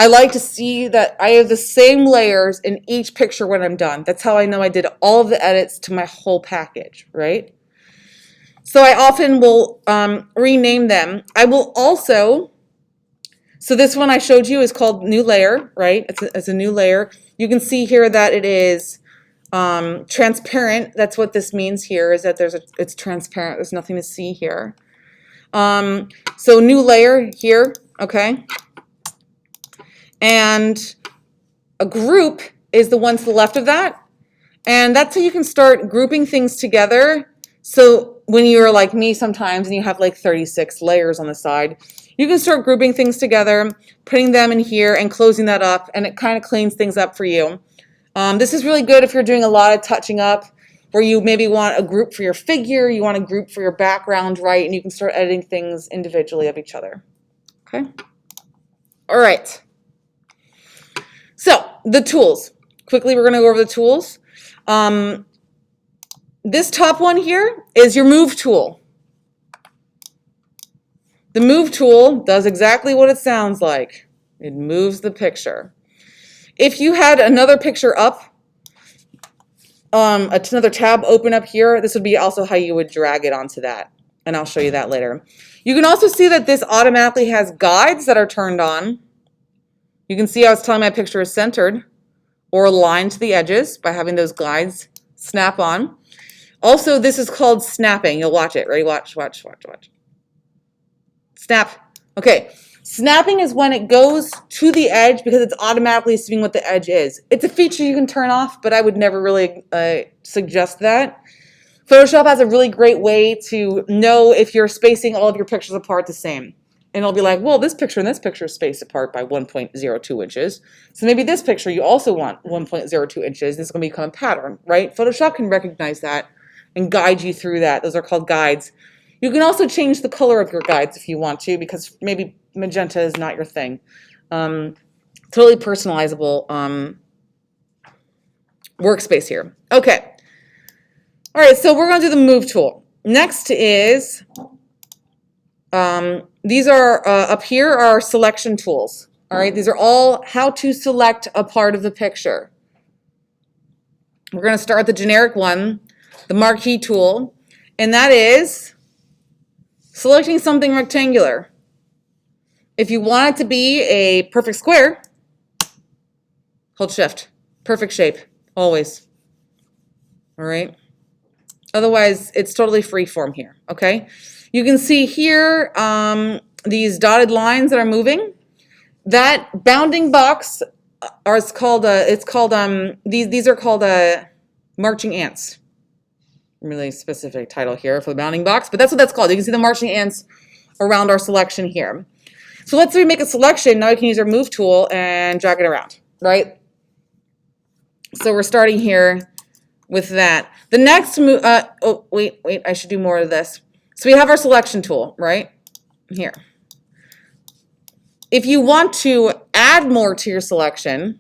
I like to see that I have the same layers in each picture when I'm done. That's how I know I did all of the edits to my whole package, right? So I often will rename them. I will also, so this one I showed you is called new layer, right? It's a new layer. You can see here that it is transparent. That's what this means here, is that it's transparent. There's nothing to see here. So new layer here, okay? And a group is the one to the left of that. And that's how you can start grouping things together. So when you're like me sometimes and you have like 36 layers on the side, you can start grouping things together, putting them in here and closing that up, and it kind of cleans things up for you. This is really good if you're doing a lot of touching up, where you maybe want a group for your figure, you want a group for your background, right? And you can start editing things individually of each other. Okay? All right. So the tools. Quickly, we're going to go over the tools. This top one here is your move tool. The move tool does exactly what it sounds like. It moves the picture. If you had another picture up, another tab open up here, this would be also how you would drag it onto that. And I'll show you that later. You can also see that this automatically has guides that are turned on. You can see how it's telling my picture is centered or aligned to the edges by having those guides snap on. Also, this is called snapping. You'll watch it. Ready? Watch. Snap. Okay. Snapping is when it goes to the edge because it's automatically seeing what the edge is. It's a feature you can turn off, but I would never really suggest that. Photoshop has a really great way to know if you're spacing all of your pictures apart the same. And it'll be like, well, this picture and this picture is spaced apart by 1.02 inches. So maybe this picture you also want 1.02 inches. This is going to become a pattern, right? Photoshop can recognize that and guide you through that. Those are called guides. You can also change the color of your guides if you want to, because maybe magenta is not your thing. Totally personalizable workspace here. Okay. All right, so we're going to do the move tool. Next is... these are, up here are selection tools, all right? These are all how to select a part of the picture. We're going to start with the generic one, the marquee tool, and that is selecting something rectangular. If you want it to be a perfect square, hold shift. Perfect shape, always. All right? Otherwise, it's totally free form here, okay? You can see here these dotted lines that are moving. That bounding box these are called marching ants. Really specific title here for the bounding box, but that's what that's called. You can see the marching ants around our selection here. So let's say we make a selection. Now we can use our move tool and drag it around, right? So we're starting here with that. The next move, oh, wait, I should do more of this. So we have our selection tool, right? Here. If you want to add more to your selection,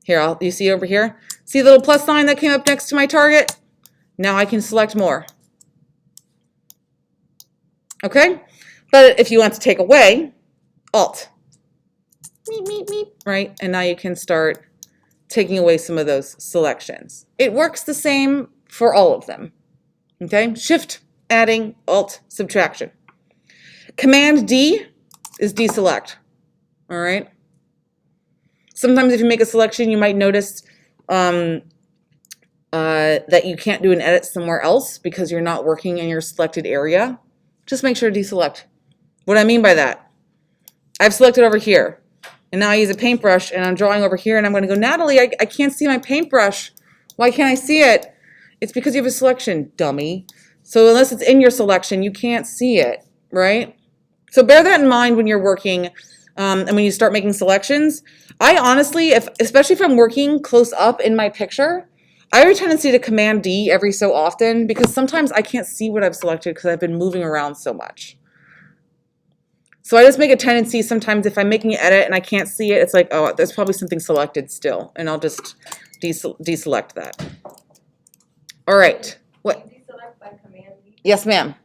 here, you see over here? See the little plus sign that came up next to my target? Now I can select more. Okay? But if you want to take away, Alt. Meep, meep, meep, right? And now you can start taking away some of those selections. It works the same for all of them. Okay? Shift, adding, Alt, subtraction. Command D is deselect. All right? Sometimes if you make a selection, you might notice that you can't do an edit somewhere else because you're not working in your selected area. Just make sure to deselect. What I mean by that, I've selected over here. And now I use a paintbrush and I'm drawing over here and I'm going to go, Natalie, I can't see my paintbrush. Why can't I see it? It's because you have a selection, dummy. So unless it's in your selection, you can't see it, right? So bear that in mind when you're working and when you start making selections. I honestly, especially if I'm working close up in my picture, I have a tendency to Command D every so often because sometimes I can't see what I've selected because I've been moving around so much. So I just make a tendency sometimes if I'm making an edit and I can't see it, it's like, oh, there's probably something selected still, and I'll just deselect that. All right. What? Deselect by Command D? Yes, ma'am.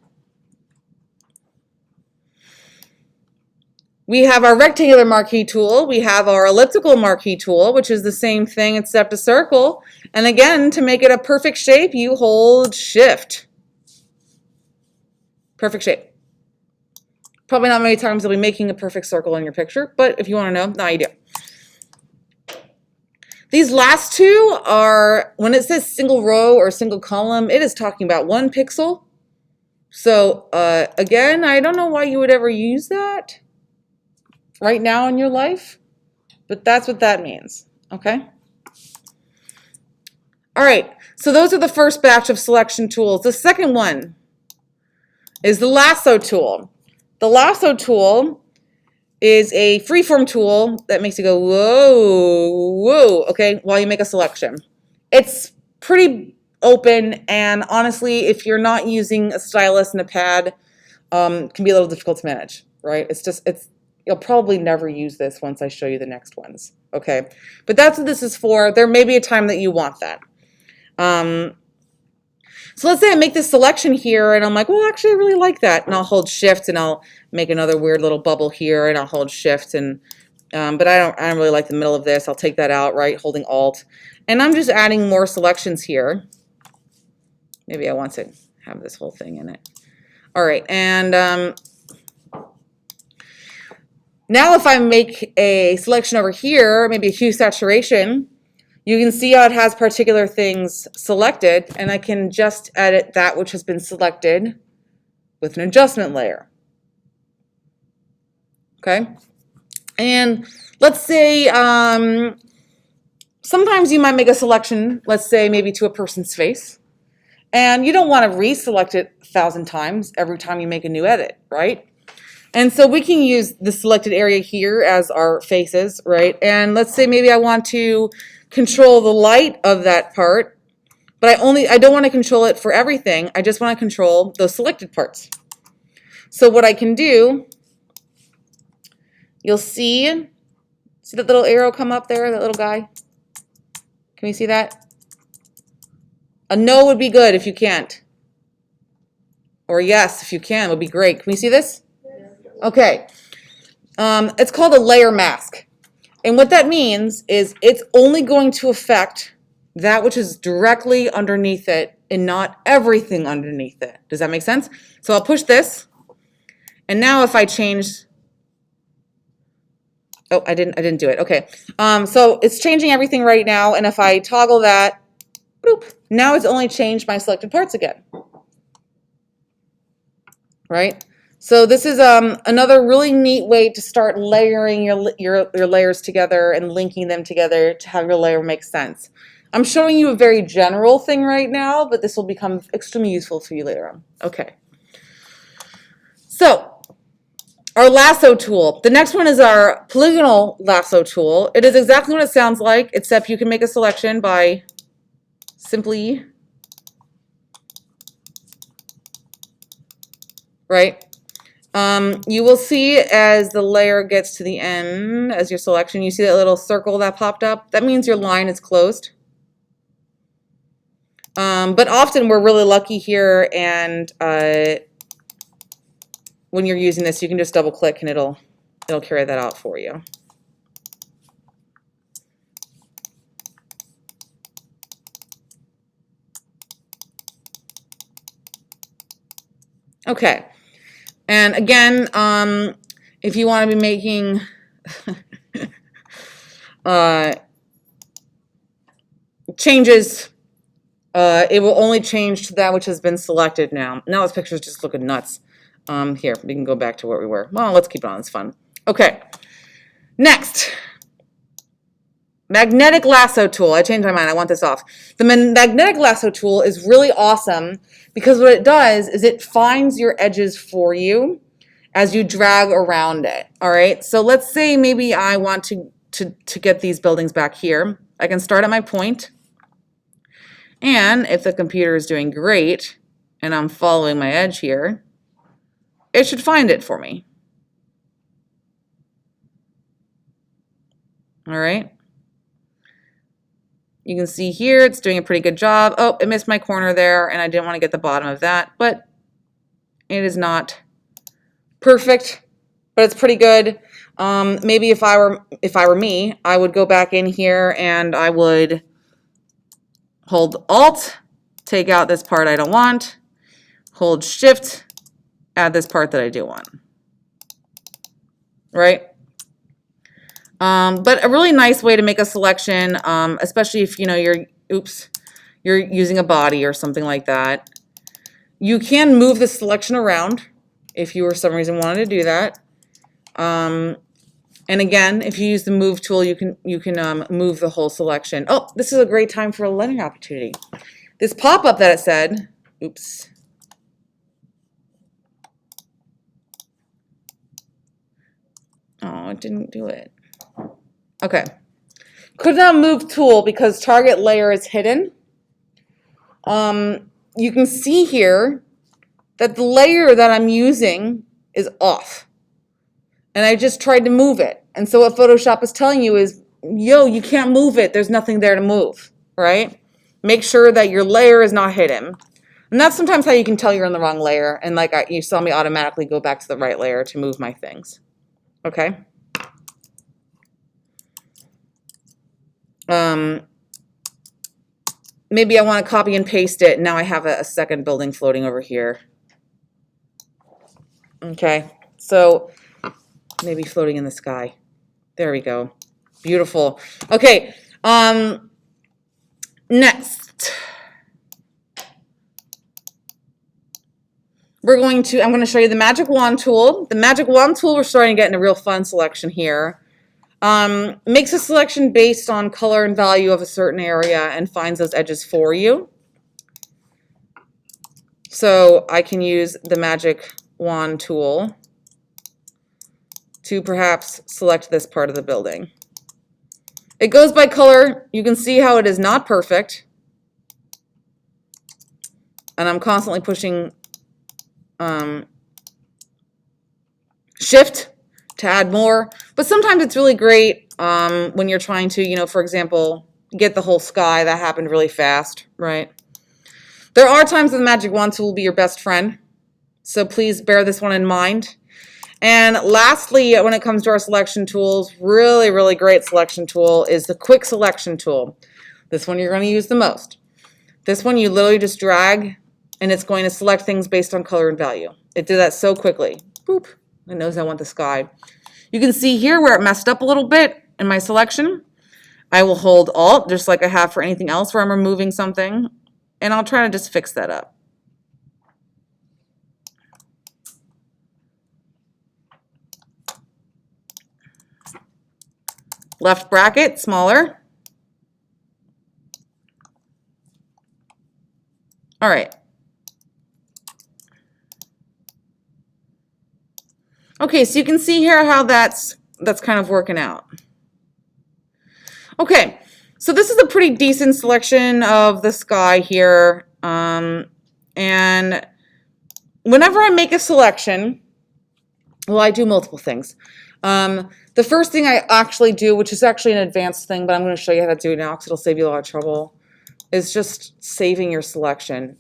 We have our rectangular marquee tool. We have our elliptical marquee tool, which is the same thing except a circle. And again, to make it a perfect shape, you hold shift. Perfect shape. Probably not many times you'll be making a perfect circle in your picture, but if you want to know, now you do. These last two are, when it says single row or single column, it is talking about 1 pixel. So again, I don't know why you would ever use that right now in your life, but that's what that means, okay? All right, so those are the first batch of selection tools. The second one is the lasso tool. The lasso tool is a freeform tool that makes you go, whoa, whoa, okay, while you make a selection. It's pretty open, and honestly, if you're not using a stylus and a pad, it can be a little difficult to manage, right? You'll probably never use this once I show you the next ones, okay? But that's what this is for. There may be a time that you want that. So let's say I make this selection here and I'm like, well, actually I really like that. And I'll hold shift and I'll make another weird little bubble here and I'll hold shift and, but I don't really like the middle of this. I'll take that out, right? Holding Alt. And I'm just adding more selections here. Maybe I want to have this whole thing in it. All right, and now if I make a selection over here, maybe a hue saturation, you can see how it has particular things selected, and I can just edit that which has been selected with an adjustment layer. Okay? And let's say sometimes you might make a selection, let's say maybe to a person's face, and you don't want to reselect it 1,000 times every time you make a new edit, right? And so we can use the selected area here as our faces, right? And let's say maybe I want to control the light of that part, but I don't want to control it for everything. I just want to control those selected parts. So what I can do, you'll see that little arrow come up there, that little guy? Can you see that? A no would be good if you can't. Or yes, if you can, would be great. Can we see this? Okay. It's called a layer mask. And what that means is it's only going to affect that which is directly underneath it and not everything underneath it. Does that make sense? So I'll push this And now if I change, oh, I didn't do it. Okay. So it's changing everything right now. And if I toggle that, boop, now it's only changed my selected parts again. Right? So this is another really neat way to start layering your layers together and linking them together to have your layer make sense. I'm showing you a very general thing right now, but this will become extremely useful for you later on. Okay. So our lasso tool. The next one is our polygonal lasso tool. It is exactly what it sounds like, except you can make a selection by simply, right? You will see as the layer gets to the end, as your selection, you see that little circle that popped up? That means your line is closed. But often we're really lucky here, and when you're using this, you can just double click and it'll carry that out for you. Okay. And again, if you want to be making changes, it will only change to that which has been selected now. Now this picture is just looking nuts. Here, we can go back to where we were. Well, let's keep it on. It's fun. Okay. Next. Magnetic lasso tool. I changed my mind. I want this off. The magnetic lasso tool is really awesome because what it does is it finds your edges for you as you drag around it. All right. So let's say maybe I want to get these buildings back here. I can start at my point. And if the computer is doing great and I'm following my edge here, it should find it for me. All right. You can see here it's doing a pretty good job. Oh, it missed my corner there, and I didn't want to get the bottom of that, but it is not perfect, but it's pretty good. Maybe if I were me, I would go back in here and I would hold Alt, take out this part I don't want, hold Shift, add this part that I do want. Right? But a really nice way to make a selection, especially if you're using a body or something like that. You can move the selection around if you for some reason wanted to do that. And again, if you use the move tool, you can move the whole selection. Oh, this is a great time for a learning opportunity. This pop-up that it said, oops. Oh, it didn't do it. Okay. Could not move tool because target layer is hidden. You can see here that the layer that I'm using is off. And I just tried to move it. And so what Photoshop is telling you is, yo, you can't move it. There's nothing there to move, right? Make sure that your layer is not hidden. And that's sometimes how you can tell you're in the wrong layer. And like you saw me automatically go back to the right layer to move my things. Okay? Maybe I want to copy and paste it. Now I have a second building floating over here. Okay, so maybe floating in the sky. There we go. Beautiful. Okay, next. I'm going to show you the Magic Wand tool. The Magic Wand tool, we're starting to get in a real fun selection here. Makes a selection based on color and value of a certain area and finds those edges for you. So I can use the Magic Wand tool to perhaps select this part of the building. It goes by color. You can see how it is not perfect. And I'm constantly pushing Shift to add more, but sometimes it's really great when you're trying to, for example, get the whole sky. That happened really fast, right? There are times when the Magic Wand tool will be your best friend, so please bear this one in mind. And lastly, when it comes to our selection tools, really, really great selection tool is the Quick Selection tool. This one you're going to use the most. This one you literally just drag, and it's going to select things based on color and value. It did that so quickly. Boop. It knows I want the sky. You can see here where it messed up a little bit in my selection. I will hold Alt, just like I have for anything else where I'm removing something, and I'll try to just fix that up. Left bracket, smaller. All right. Okay, so you can see here how that's kind of working out. Okay, so this is a pretty decent selection of the sky here. And whenever I make a selection, well, I do multiple things. The first thing I actually do, which is actually an advanced thing, but I'm going to show you how to do it now because it'll save you a lot of trouble, is just saving your selection.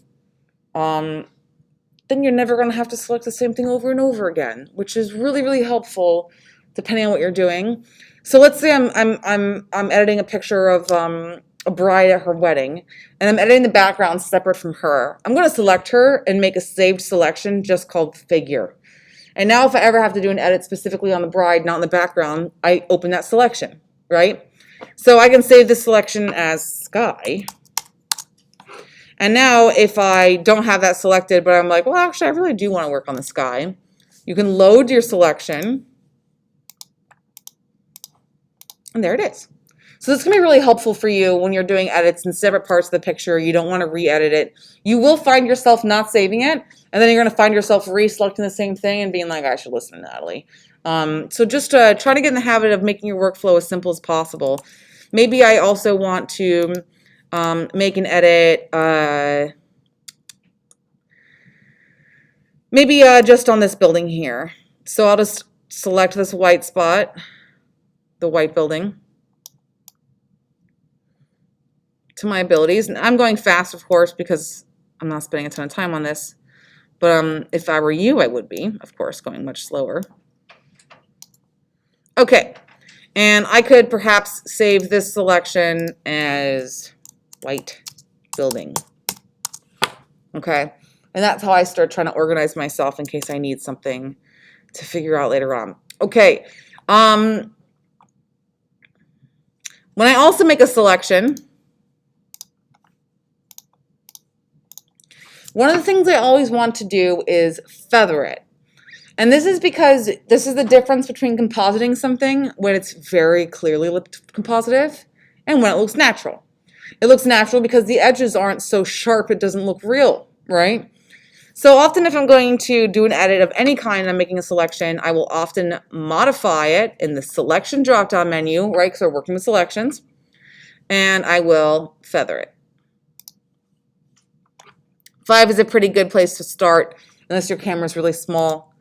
Then you're never going to have to select the same thing over and over again, which is really, really helpful depending on what you're doing. So let's say I'm editing a picture of a bride at her wedding, and I'm editing the background separate from her. I'm going to select her and make a saved selection just called figure. And now if I ever have to do an edit specifically on the bride, not in the background, I open that selection, right? So I can save this selection as sky. And now if I don't have that selected, but I'm like, well, actually, I really do want to work on the sky, you can load your selection. And there it is. So this is going to be really helpful for you when you're doing edits in separate parts of the picture. You don't want to re-edit it. You will find yourself not saving it, and then you're going to find yourself re-selecting the same thing and being like, I should listen to Natalie. So just try to get in the habit of making your workflow as simple as possible. Maybe I also want to make an edit, maybe just on this building here. So I'll just select this white spot, the white building, to my abilities. And I'm going fast, of course, because I'm not spending a ton of time on this. But if I were you, I would be, of course, going much slower. Okay, and I could perhaps save this selection as white building. Okay, and that's how I start trying to organize myself in case I need something to figure out later on. Okay, when I also make a selection, one of the things I always want to do is feather it. And this is because this is the difference between compositing something when it's very clearly compositive and when it looks natural. It looks natural because the edges aren't so sharp it doesn't look real, right? So often if I'm going to do an edit of any kind and I'm making a selection, I will often modify it in the selection drop-down menu, right, because we're working with selections, and I will feather it. 5 is a pretty good place to start unless your camera is really small.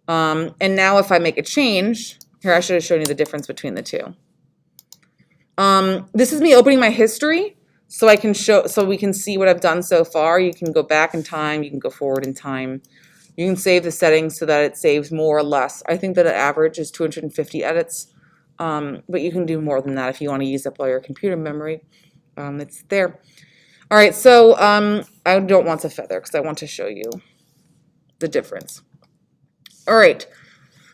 And now if I make a change, here I should have shown you the difference between the two. This is me opening my history so I can show, so we can see what I've done so far. You can go back in time, you can go forward in time. You can save the settings so that it saves more or less. I think that an average is 250 edits, but you can do more than that if you want to use up all your computer memory. It's there. All right, so I don't want to feather because I want to show you the difference. All right,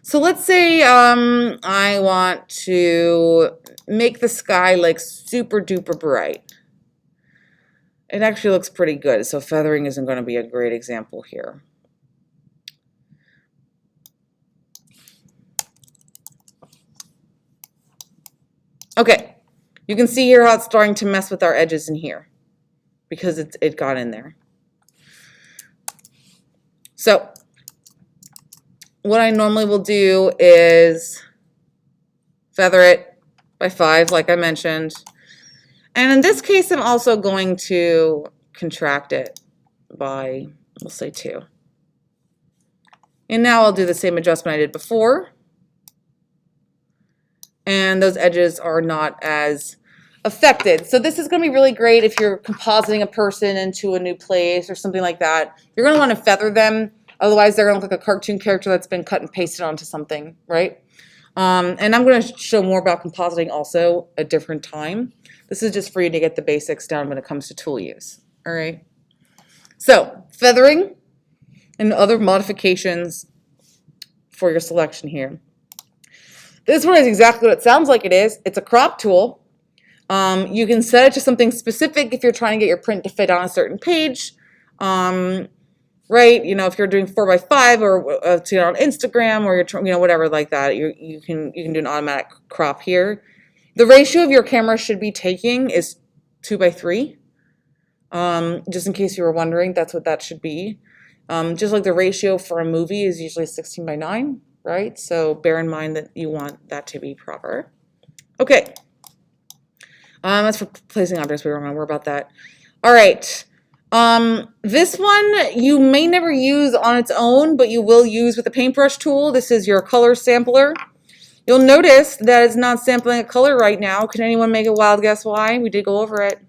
so let's say I want to make the sky like super duper bright. It actually looks pretty good, so feathering isn't going to be a great example here. Okay, you can see here how it's starting to mess with our edges in here because it got in there. So what I normally will do is feather it by 5, like I mentioned. And in this case, I'm also going to contract it by, we'll say 2. And now I'll do the same adjustment I did before. And those edges are not as affected. So this is going to be really great if you're compositing a person into a new place or something like that. You're going to want to feather them. Otherwise, they're going to look like a cartoon character that's been cut and pasted onto something, right? And I'm going to show more about compositing also a different time. This is just for you to get the basics down when it comes to tool use, all right? So feathering and other modifications for your selection here. This one is exactly what it sounds like it is. It's a crop tool. You can set it to something specific if you're trying to get your print to fit on a certain page. Right, if you're doing 4x5 or to on Instagram or you're whatever like that, you can do an automatic crop here. The ratio of your camera should be taking is 2x3. Just in case you were wondering, that's what that should be. Just like the ratio for a movie is usually 16:9, right? So bear in mind that you want that to be proper. Okay. That's for placing objects. We were going to worry about that. All right. This one you may never use on its own, but you will use with the paintbrush tool. This is your color sampler. You'll notice that it's not sampling a color right now. Can anyone make a wild guess why? We did go over it.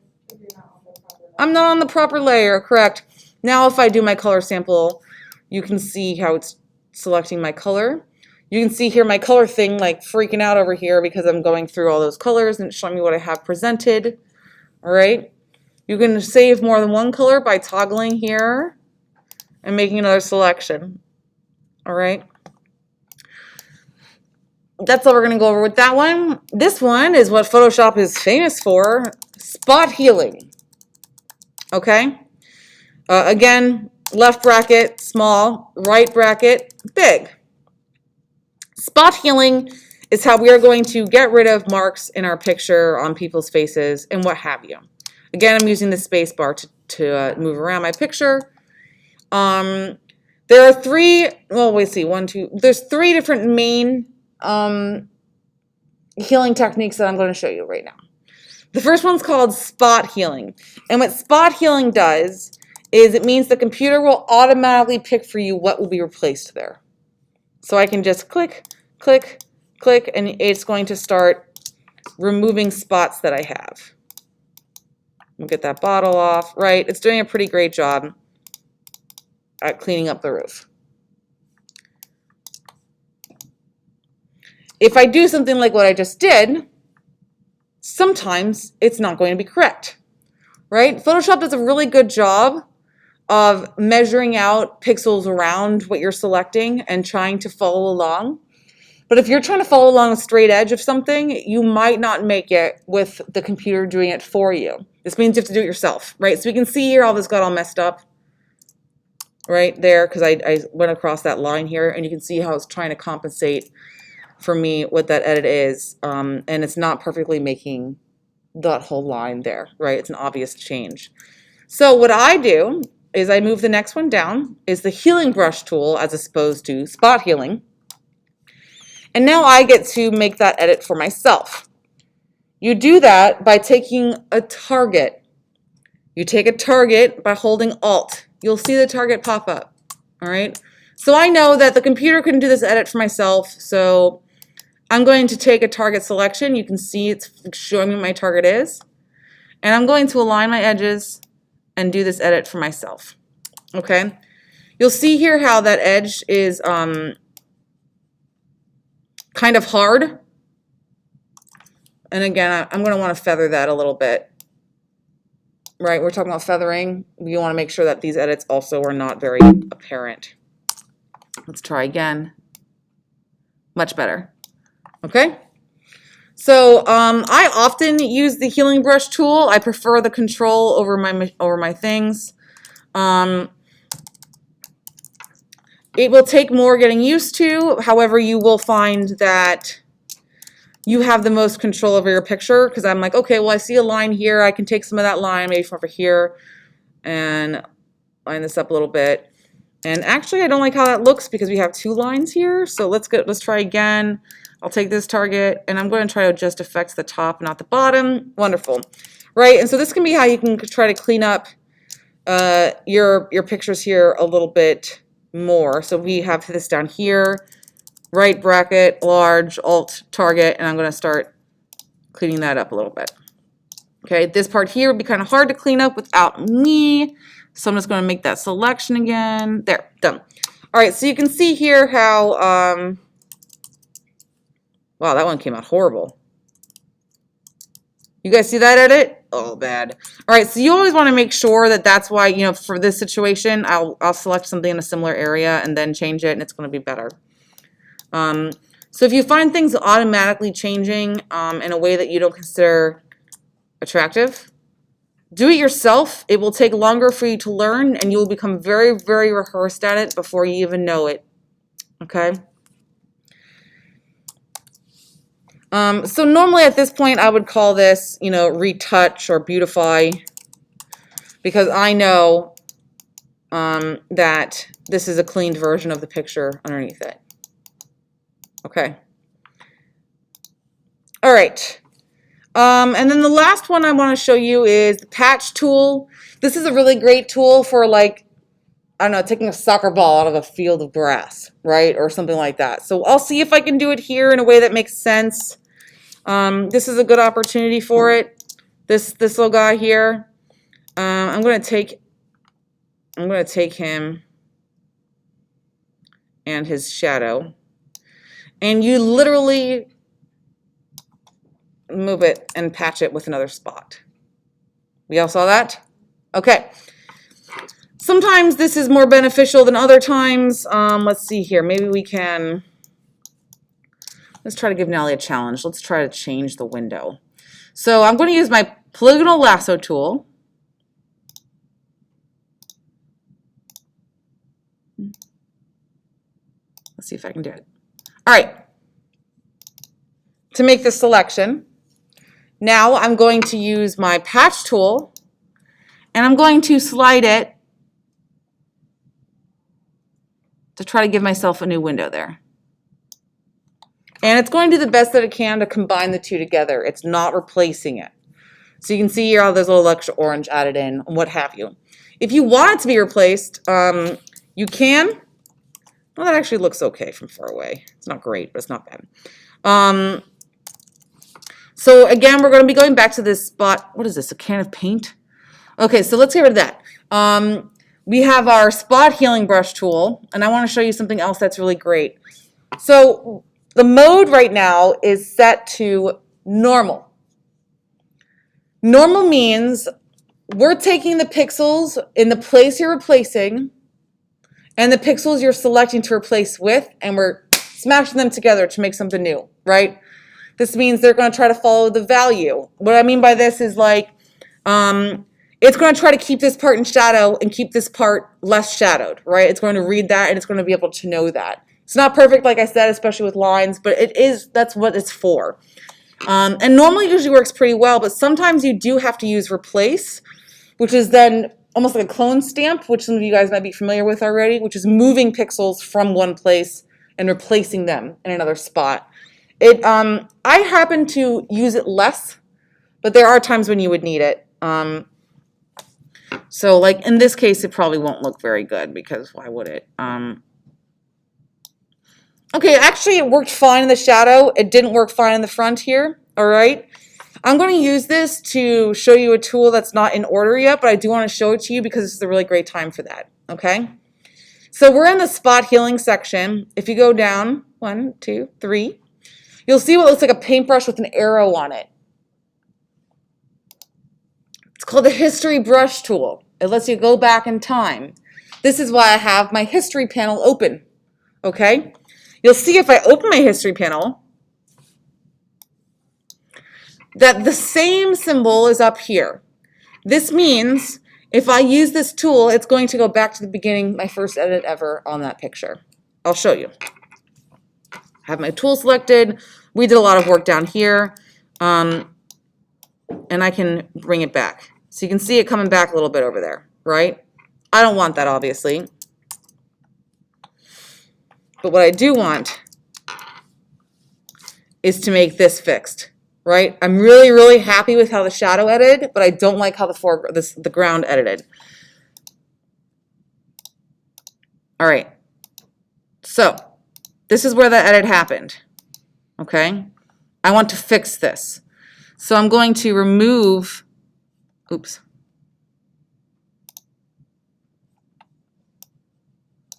I'm not on the proper layer, correct. Now if I do my color sample, you can see how it's selecting my color. You can see here my color thing like freaking out over here because I'm going through all those colors and it's showing me what I have presented. All right. You can save more than one color by toggling here and making another selection. All right. That's all we're going to go over with that one. This one is what Photoshop is famous for, spot healing. Okay. Again, left bracket, small, right bracket, big. Spot healing is how we are going to get rid of marks in our picture on people's faces and what have you. Again, I'm using the space bar to move around my picture. There are there's three different main healing techniques that I'm going to show you right now. The first one's called spot healing. And what spot healing does is it means the computer will automatically pick for you what will be replaced there. So I can just click, click, click, and it's going to start removing spots that I have. We'll get that bottle off, right? It's doing a pretty great job at cleaning up the roof. If I do something like what I just did, sometimes it's not going to be correct, right? Photoshop does a really good job of measuring out pixels around what you're selecting and trying to follow along. But if you're trying to follow along a straight edge of something, you might not make it with the computer doing it for you. This means you have to do it yourself, right? So we can see here all this got all messed up right there because I went across that line here, and you can see how it's trying to compensate for me what that edit is, and it's not perfectly making that whole line there, right? It's an obvious change. So what I do is I move the next one down, is the healing brush tool as opposed to spot healing. And now I get to make that edit for myself. You do that by taking a target. You take a target by holding Alt. You'll see the target pop up, all right? So I know that the computer couldn't do this edit for myself, so I'm going to take a target selection. You can see it's showing me what my target is. And I'm going to align my edges and do this edit for myself, okay? You'll see here how that edge is kind of hard. And again, I'm going to want to feather that a little bit. Right, we're talking about feathering. We want to make sure that these edits also are not very apparent. Let's try again. Much better. Okay. So I often use the healing brush tool. I prefer the control over my things. It will take more getting used to. However, you will find that you have the most control over your picture, because I'm like, okay, well, I see a line here. I can take some of that line maybe from over here and line this up a little bit. And actually, I don't like how that looks because we have two lines here. So let's try again. I'll take this target and I'm going to try to just affect the top, not the bottom. Wonderful, right? And so this can be how you can try to clean up your pictures here a little bit more. So we have this down here. Right bracket, large, Alt, target, and I'm going to start cleaning that up a little bit. Okay, this part here would be kind of hard to clean up without me, so I'm just going to make that selection again. There, done. All right, so you can see here how, wow, that one came out horrible. You guys see that edit? Oh, bad. All right, so you always want to make sure that that's why, for this situation, I'll select something in a similar area and then change it, and it's going to be better. So if you find things automatically changing in a way that you don't consider attractive, do it yourself. It will take longer for you to learn, and you'll become very, very rehearsed at it before you even know it. Okay? So normally at this point, I would call this, retouch or beautify, because I know that this is a cleaned version of the picture underneath it. Okay. All right. And then the last one I want to show you is the patch tool. This is a really great tool for, like, I don't know, taking a soccer ball out of a field of grass, right? Or something like that. So I'll see if I can do it here in a way that makes sense. This is a good opportunity for it. This little guy here. I'm gonna take him and his shadow, and you literally move it and patch it with another spot. We all saw that? Okay. Sometimes this is more beneficial than other times. Let's see here. Maybe we can, let's try to give Natalie a challenge. Let's try to change the window. So I'm going to use my polygonal lasso tool. Let's see if I can do it. All right. To make this selection, now I'm going to use my patch tool, and I'm going to slide it to try to give myself a new window there. And it's going to do the best that it can to combine the two together. It's not replacing it. So you can see here how there's a little extra orange added in and what have you. If you want it to be replaced, you can. Well, that actually looks okay from far away. It's not great, but it's not bad. So again, we're going to be going back to this spot. What is this, a can of paint? Okay, so let's get rid of that. We have our spot healing brush tool, and I want to show you something else that's really great. So the mode right now is set to normal. Normal means we're taking the pixels in the place you're replacing and the pixels you're selecting to replace with, and we're smashing them together to make something new, right? This means they're going to try to follow the value. What I mean by this is, like, it's going to try to keep this part in shadow and keep this part less shadowed, right? It's going to read that, and it's going to be able to know that. It's not perfect, like I said, especially with lines, but that's what it's for. And normally it usually works pretty well, but sometimes you do have to use replace, which is then almost like a clone stamp, which some of you guys might be familiar with already, which is moving pixels from one place and replacing them in another spot. I happen to use it less, but there are times when you would need it. So like in this case, it probably won't look very good, because why would it? Okay, actually it worked fine in the shadow. It didn't work fine in the front here, all right? I'm going to use this to show you a tool that's not in order yet, but I do want to show it to you because this is a really great time for that, okay? So we're in the spot healing section. If you go down, 1, 2, 3, you'll see what looks like a paintbrush with an arrow on it. It's called the history brush tool. It lets you go back in time. This is why I have my history panel open, okay? You'll see if I open my history panel that the same symbol is up here. This means if I use this tool, it's going to go back to the beginning, my first edit ever on that picture. I'll show you. I have my tool selected. We did a lot of work down here, and I can bring it back. So you can see it coming back a little bit over there, right? I don't want that, obviously. But what I do want is to make this fixed, right? I'm really, really happy with how the shadow edited, but I don't like how the ground edited. All right. So this is where the edit happened, okay? I want to fix this. So I'm going to remove, oops.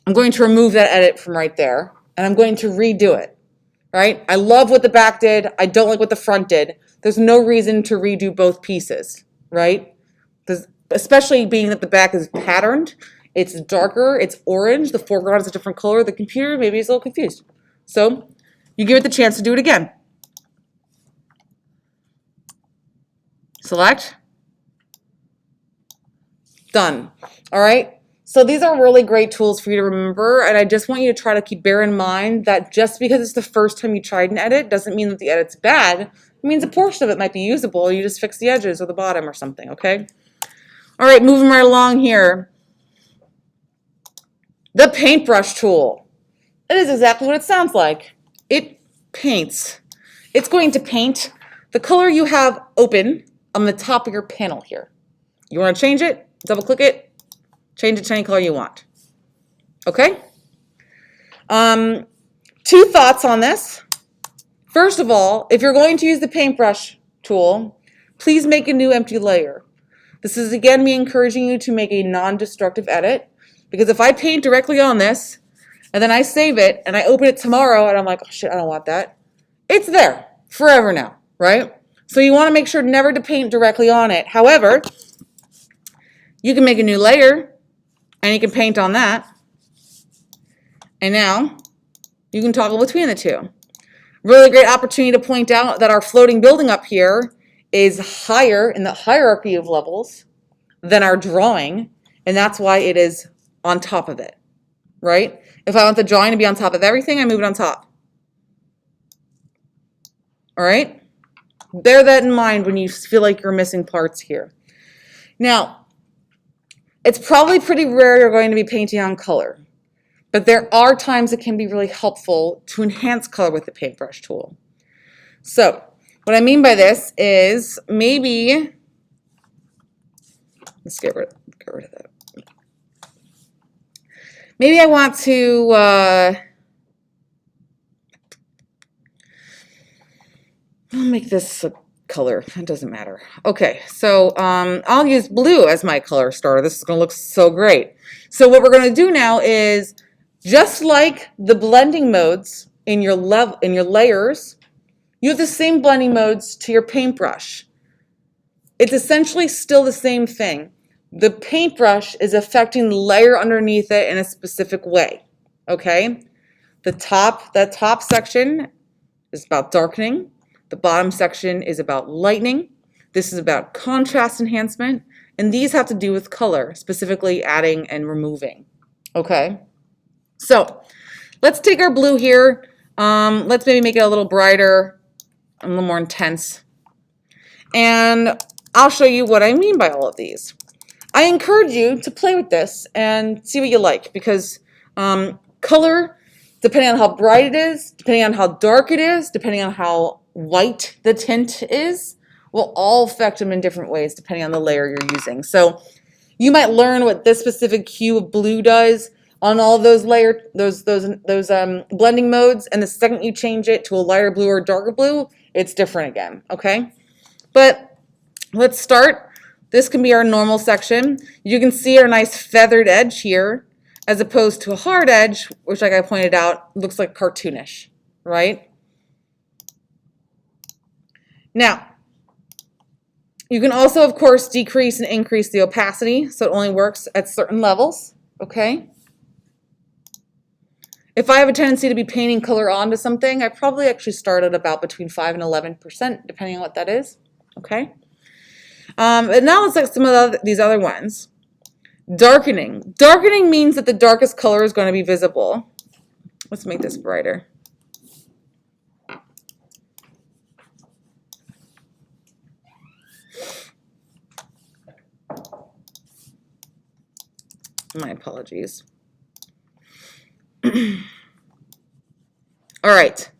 I'm going to remove that edit from right there, and I'm going to redo it, right? I love what the back did. I don't like what the front did. There's no reason to redo both pieces, right? Especially being that the back is patterned. It's darker. It's orange. The foreground is a different color. The computer maybe is a little confused. So you give it the chance to do it again. Select. Done. All right. So these are really great tools for you to remember, and I just want you to try to bear in mind that just because it's the first time you tried an edit doesn't mean that the edit's bad. It means a portion of it might be usable. You just fix the edges or the bottom or something, okay? All right, moving right along here. The paintbrush tool. It is exactly what it sounds like. It paints. It's going to paint the color you have open on the top of your panel here. You want to change it? Double click it. Change it to any color you want. Okay? 2 thoughts on this. First of all, if you're going to use the paintbrush tool, please make a new empty layer. This is again me encouraging you to make a non-destructive edit, because if I paint directly on this and then I save it and I open it tomorrow and I'm like, oh shit, I don't want that. It's there forever now, right? So you want to make sure never to paint directly on it. However, you can make a new layer and you can paint on that. And now you can toggle between the two. Really great opportunity to point out that our floating building up here is higher in the hierarchy of levels than our drawing, and that's why it is on top of it, right? If I want the drawing to be on top of everything, I move it on top. All right? Bear that in mind when you feel like you're missing parts here. Now, it's probably pretty rare you're going to be painting on color, but there are times it can be really helpful to enhance color with the paintbrush tool. So, what I mean by this is maybe, let's get rid of that. Maybe I want to, I'll make this a color, it doesn't matter. Okay, so I'll use blue as my color starter. This is gonna look so great. So what we're gonna do now is, just like the blending modes in your layers, you have the same blending modes to your paintbrush. It's essentially still the same thing. The paintbrush is affecting the layer underneath it in a specific way, okay? That top section is about darkening. The bottom section is about lightening. This is about contrast enhancement. And these have to do with color, specifically adding and removing, okay? So let's take our blue here. Let's maybe make it a little brighter, a little more intense. And I'll show you what I mean by all of these. I encourage you to play with this and see what you like, because color, depending on how bright it is, depending on how dark it is, depending on how white the tint is, will all affect them in different ways depending on the layer you're using. So you might learn what this specific hue of blue does on all of those blending modes, and the second you change it to a lighter blue or darker blue, it's different again, okay? But let's start. This can be our normal section. You can see our nice feathered edge here, as opposed to a hard edge, which, like I pointed out, looks like cartoonish, right? Now, you can also, of course, decrease and increase the opacity, so it only works at certain levels, okay? If I have a tendency to be painting color onto something, I probably actually start at about between 5 and 11%, depending on what that is, okay? And now let's look at some of these other ones. Darkening. Darkening means that the darkest color is going to be visible. Let's make this brighter. My apologies. All right.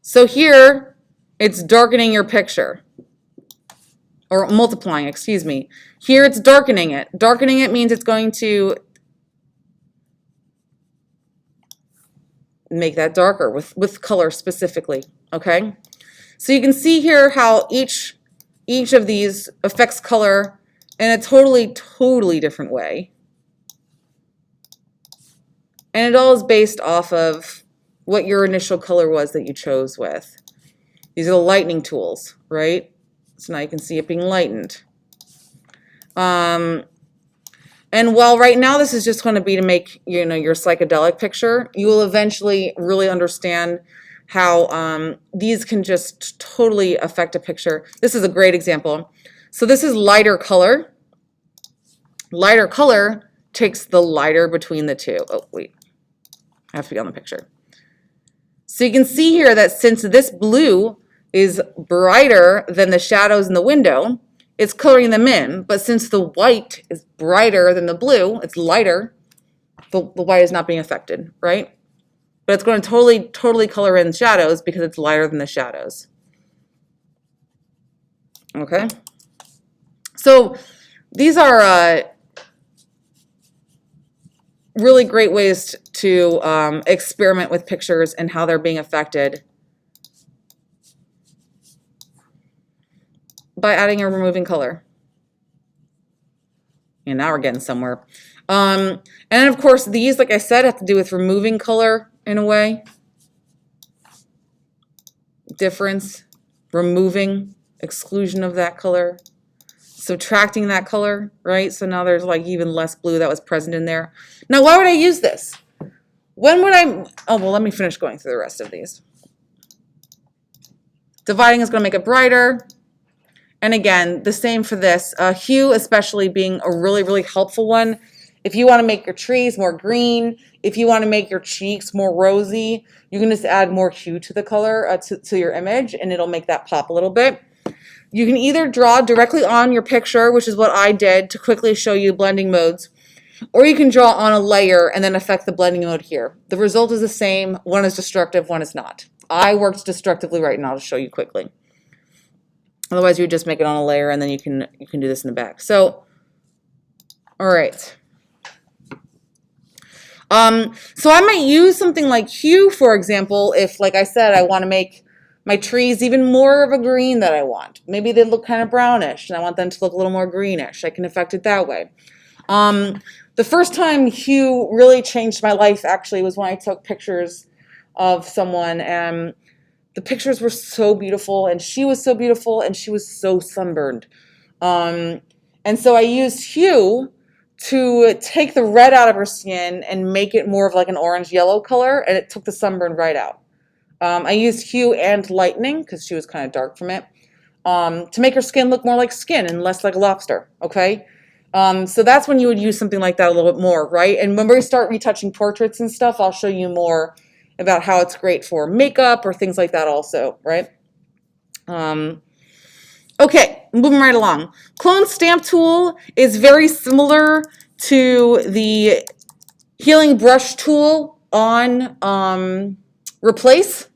So here, it's darkening your picture. Or multiplying, excuse me. Here it's darkening it. Darkening it means it's going to make that darker with color specifically, okay? So you can see here how each of these affects color in a totally different way. And it all is based off of what your initial color was that you chose with. These are the lightening tools, right? So now you can see it being lightened. And while right now this is just going to be to make, you know, your psychedelic picture, you will eventually really understand how these can just totally affect a picture. This is a great example. So this is lighter color. Lighter color takes the lighter between the two. Oh, wait. I have to be on the picture. So you can see here that since this blue is brighter than the shadows in the window, it's coloring them in. But since the white is brighter than the blue, it's lighter, the white is not being affected, right? But it's going to totally color in shadows because it's lighter than the shadows. Okay? So these are really great ways to experiment with pictures and how they're being affected by adding or removing color. And now we're getting somewhere. And then of course these, like I said, have to do with removing color in a way. Difference, removing, exclusion of that color, subtracting that color, right? So now there's like even less blue that was present in there. Now, why would I use this? When would I, oh, well, let me finish going through the rest of these. Dividing is going to make it brighter. And again, the same for this. Hue especially being a really helpful one. If you want to make your trees more green, if you want to make your cheeks more rosy, you can just add more hue to the color, to your image, and it'll make that pop a little bit. You can either draw directly on your picture, which is what I did to quickly show you blending modes, or you can draw on a layer and then affect the blending mode here. The result is the same. One is destructive, one is not. I worked destructively right now to show you quickly. Otherwise, you would just make it on a layer, and then you can do this in the back. So, all right. So I might use something like hue, for example, if, like I said, I want to make my trees even more of a green that I want. Maybe they look kind of brownish, and I want them to look a little more greenish. I can affect it that way. The first time hue really changed my life, actually, was when I took pictures of someone, and the pictures were so beautiful, and she was so beautiful, and she was so sunburned. And so I used hue to take the red out of her skin and make it more of like an orange-yellow color, and it took the sunburn right out. I used hue and lightening, because she was kind of dark from it, to make her skin look more like skin and less like a lobster, okay? So that's when you would use something like that a little bit more, right? And when we start retouching portraits and stuff, I'll show you more about how it's great for makeup or things like that also, right? Okay, moving right along. Clone stamp tool is very similar to the healing brush tool on replace.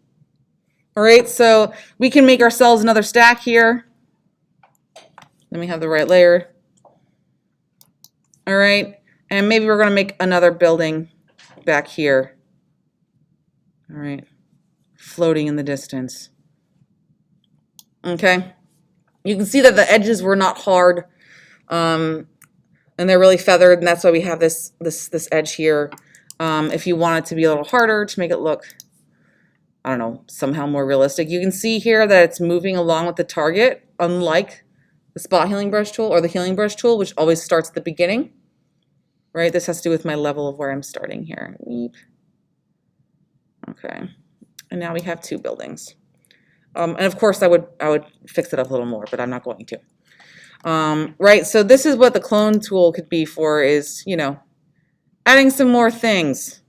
All right, so we can make ourselves another stack here. Let me have the right layer. All right, and maybe we're going to make another building back here. All right, floating in the distance. Okay, you can see that the edges were not hard, and they're really feathered, and that's why we have this edge here. If you want it to be a little harder to make it look, I don't know, somehow more realistic, you can see here that it's moving along with the target, unlike the spot healing brush tool or the healing brush tool, which always starts at the beginning. Right, this has to do with my level of where I'm starting here. Okay, and now we have two buildings. And of course I would fix it up a little more, but I'm not going to. Right, so this is what the clone tool could be for, is, you know, adding some more things.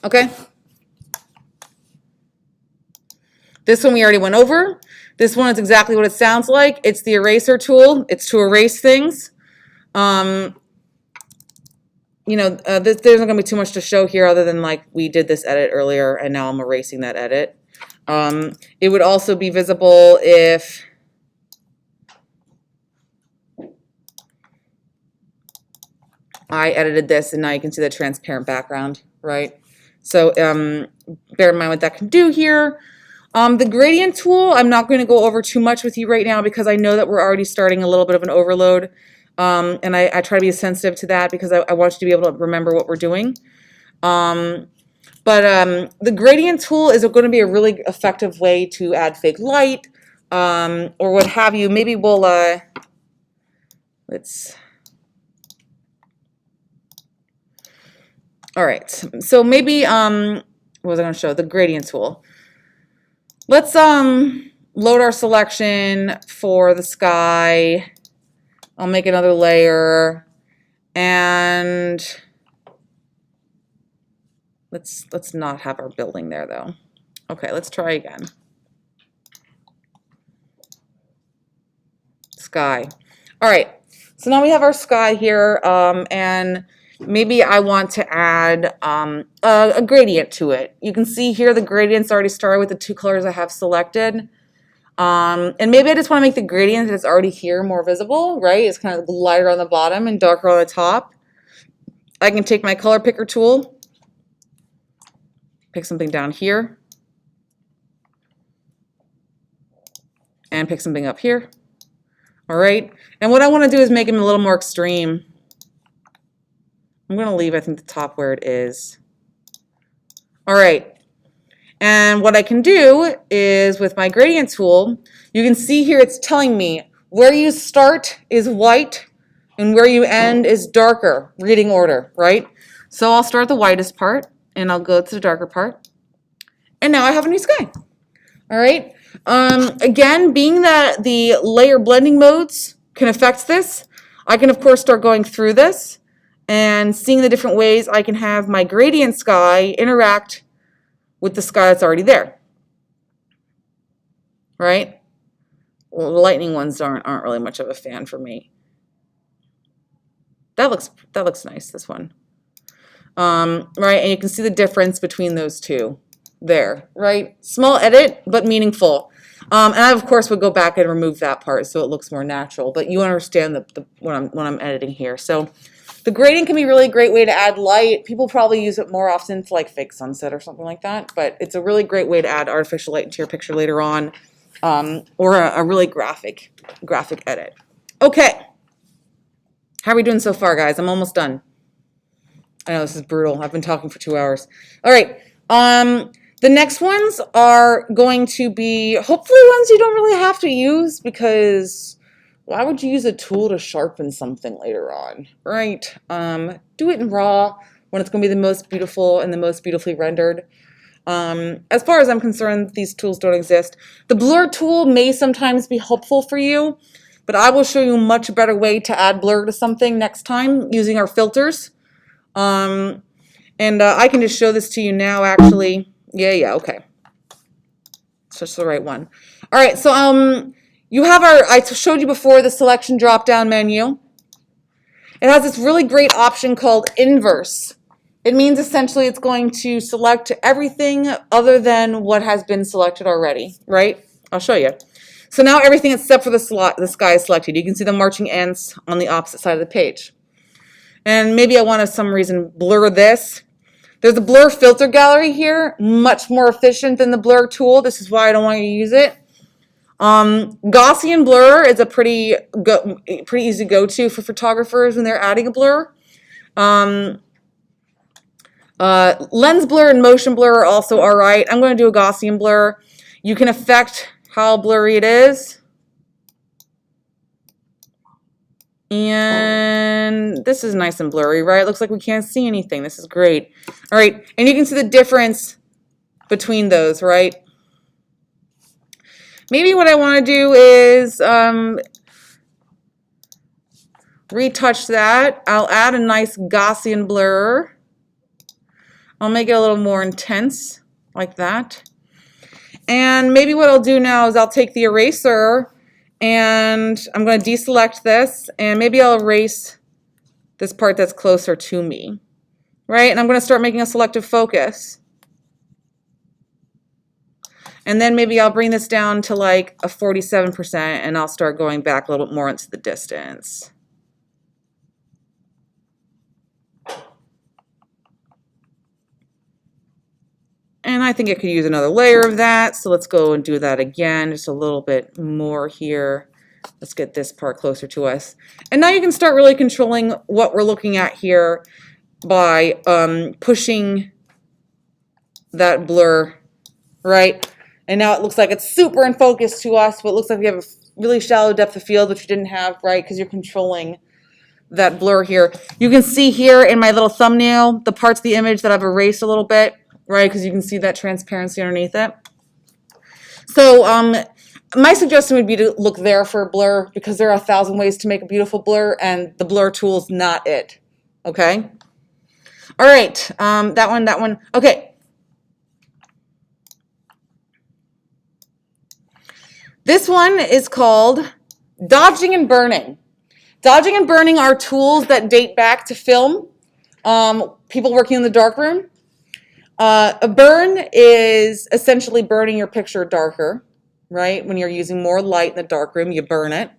Okay. This one we already went over. This one is exactly what it sounds like. It's the eraser tool. It's to erase things. You know, there's not going to be too much to show here other than like we did this edit earlier and now I'm erasing that edit. It would also be visible if I edited this, and now you can see the transparent background, right? So bear in mind what that can do here. The gradient tool, I'm not going to go over too much with you right now because I know that we're already starting a little bit of an overload. And I try to be sensitive to that because I want you to be able to remember what we're doing. The gradient tool is going to be a really effective way to add fake light, or what have you, maybe we'll, all right, so maybe, what was I going to show? The gradient tool. Let's load our selection for the sky. I'll make another layer, and let's not have our building there though. Okay, let's try again. Sky. All right, so now we have our sky here, and maybe I want to add a gradient to it. You can see here the gradients already started with the two colors I have selected. And maybe I just want to make the gradient that's already here more visible, right? It's kind of lighter on the bottom and darker on the top. I can take my color picker tool, pick something down here, and pick something up here. All right, and what I want to do is make them a little more extreme. I'm going to leave, I think, the top where it is. All right, and what I can do is with my gradient tool, you can see here it's telling me where you start is white and where you end is darker, reading order, right? So I'll start the whitest part and I'll go to the darker part. And now I have a new sky. All right. Again, being that the layer blending modes can affect this, I can of course start going through this and seeing the different ways I can have my gradient sky interact with the sky that's already there. Right? Well, the lightning ones aren't really much of a fan for me. That looks nice, this one. Right, and you can see the difference between those two there, right? Small edit, but meaningful. And I, of course, would go back and remove that part so it looks more natural, but you understand what I'm editing here. So the gradient can be really a great way to add light. People probably use it more often to like fake sunset or something like that, but it's a really great way to add artificial light into your picture later on, or a really graphic edit. Okay. How are we doing so far, guys? I'm almost done. I know this is brutal. I've been talking for 2 hours. All right. The next ones are going to be hopefully ones you don't really have to use, because why would you use a tool to sharpen something later on, right? Do it in RAW when it's going to be the most beautiful and the most beautifully rendered. As far as I'm concerned, these tools don't exist. The blur tool may sometimes be helpful for you, but I will show you a much better way to add blur to something next time using our filters. I can just show this to you now, actually. Yeah, okay. It's just the right one. All right, so you have I showed you before the selection drop-down menu. It has this really great option called inverse. It means essentially it's going to select everything other than what has been selected already, right? I'll show you. So now everything except for the sky is selected. You can see the marching ants on the opposite side of the page. And maybe I want to, for some reason, blur this. There's a blur filter gallery here, much more efficient than the blur tool. This is why I don't want you to use it. Gaussian blur is a pretty easy go-to for photographers when they're adding a blur. Lens blur and motion blur are also all right. I'm going to do a Gaussian blur. You can affect how blurry it is. And this is nice and blurry, right? It looks like we can't see anything. This is great. All right, and you can see the difference between those, right? Maybe what I want to do is retouch that. I'll add a nice Gaussian blur. I'll make it a little more intense, like that. And maybe what I'll do now is I'll take the eraser and I'm going to deselect this, and maybe I'll erase this part that's closer to me, right? And I'm going to start making a selective focus. And then maybe I'll bring this down to like a 47%, and I'll start going back a little bit more into the distance. And I think I could use another layer of that, so let's go and do that again, just a little bit more here. Let's get this part closer to us. And now you can start really controlling what we're looking at here by pushing that blur, right? And now it looks like it's super in focus to us, but it looks like we have a really shallow depth of field, which you didn't have, right? Because you're controlling that blur here. You can see here in my little thumbnail, the parts of the image that I've erased a little bit, right? Because you can see that transparency underneath it. So my suggestion would be to look there for a blur, because there are 1,000 ways to make a beautiful blur, and the blur tool's not it, okay? All right, that one, okay. This one is called dodging and burning. Dodging and burning are tools that date back to film, people working in the darkroom. A burn is essentially burning your picture darker, right? When you're using more light in the darkroom, you burn it.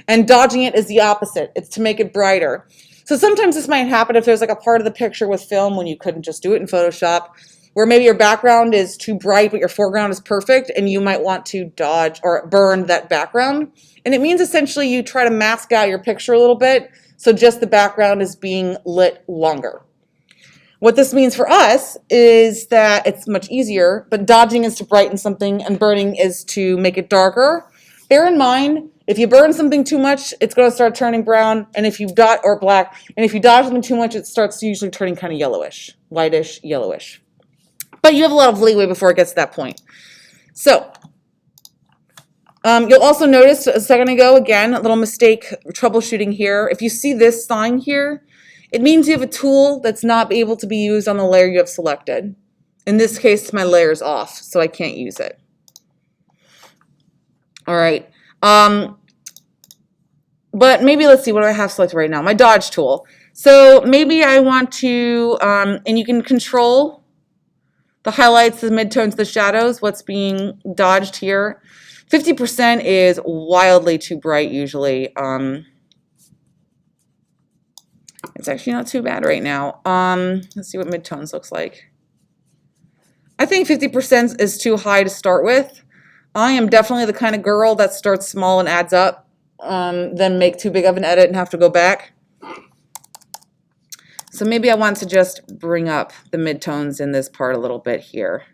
And dodging it is the opposite. It's to make it brighter. So sometimes this might happen if there's like a part of the picture with film when you couldn't just do it in Photoshop, where maybe your background is too bright but your foreground is perfect, and you might want to dodge or burn that background. And it means essentially you try to mask out your picture a little bit, so just the background is being lit longer. What this means for us is that it's much easier, but dodging is to brighten something and burning is to make it darker. Bear in mind, if you burn something too much, it's going to start turning brown, and if you dodge, or black, and if you dodge something too much, it starts usually turning kind of yellowish, whitish, yellowish. But you have a lot of leeway before it gets to that point. So, you'll also notice a second ago, again, a little mistake troubleshooting here. If you see this sign here, it means you have a tool that's not able to be used on the layer you have selected. In this case, my layer is off, so I can't use it. All right. But maybe let's see, what do I have selected right now? My dodge tool. So maybe I want to, and you can control the highlights, the midtones, the shadows, what's being dodged here. 50% is wildly too bright usually. It's actually not too bad right now. Let's see what midtones looks like. I think 50% is too high to start with. I am definitely the kind of girl that starts small and adds up, then make too big of an edit and have to go back. So maybe I want to just bring up the midtones in this part a little bit here.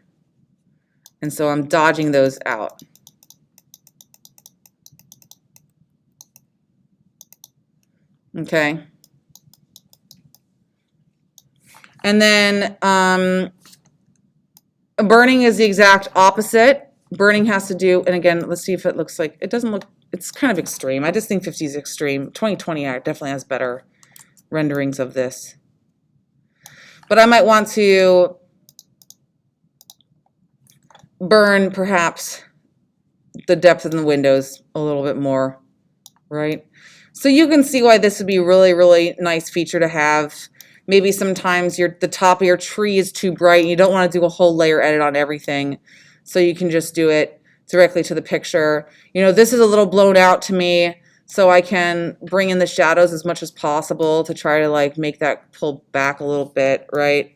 And so I'm dodging those out. Okay. And then burning is the exact opposite. Burning has to do, and again, let's see if it looks like, it doesn't look, it's kind of extreme. I just think 50 is extreme. 2020 definitely has better renderings of this. But I might want to burn perhaps the depth in the windows a little bit more, right? So you can see why this would be a really, really nice feature to have. Maybe sometimes the top of your tree is too bright and you don't want to do a whole layer edit on everything. So you can just do it directly to the picture. You know, this is a little blown out to me, so I can bring in the shadows as much as possible to try to like make that pull back a little bit, right?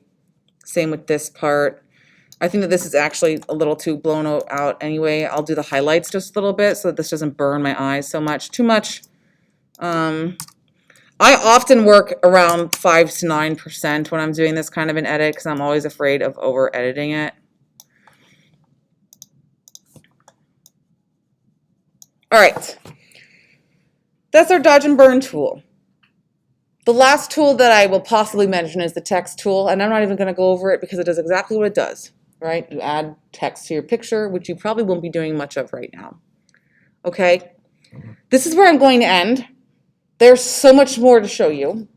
Same with this part. I think that this is actually a little too blown out anyway. I'll do the highlights just a little bit so that this doesn't burn my eyes so much. Too much. I often work around 5 to 9% when I'm doing this kind of an edit because I'm always afraid of over editing it. All right. That's our dodge and burn tool. The last tool that I will possibly mention is the text tool, and I'm not even going to go over it because it does exactly what it does, right? You add text to your picture, which you probably won't be doing much of right now. Okay? This is where I'm going to end. There's so much more to show you,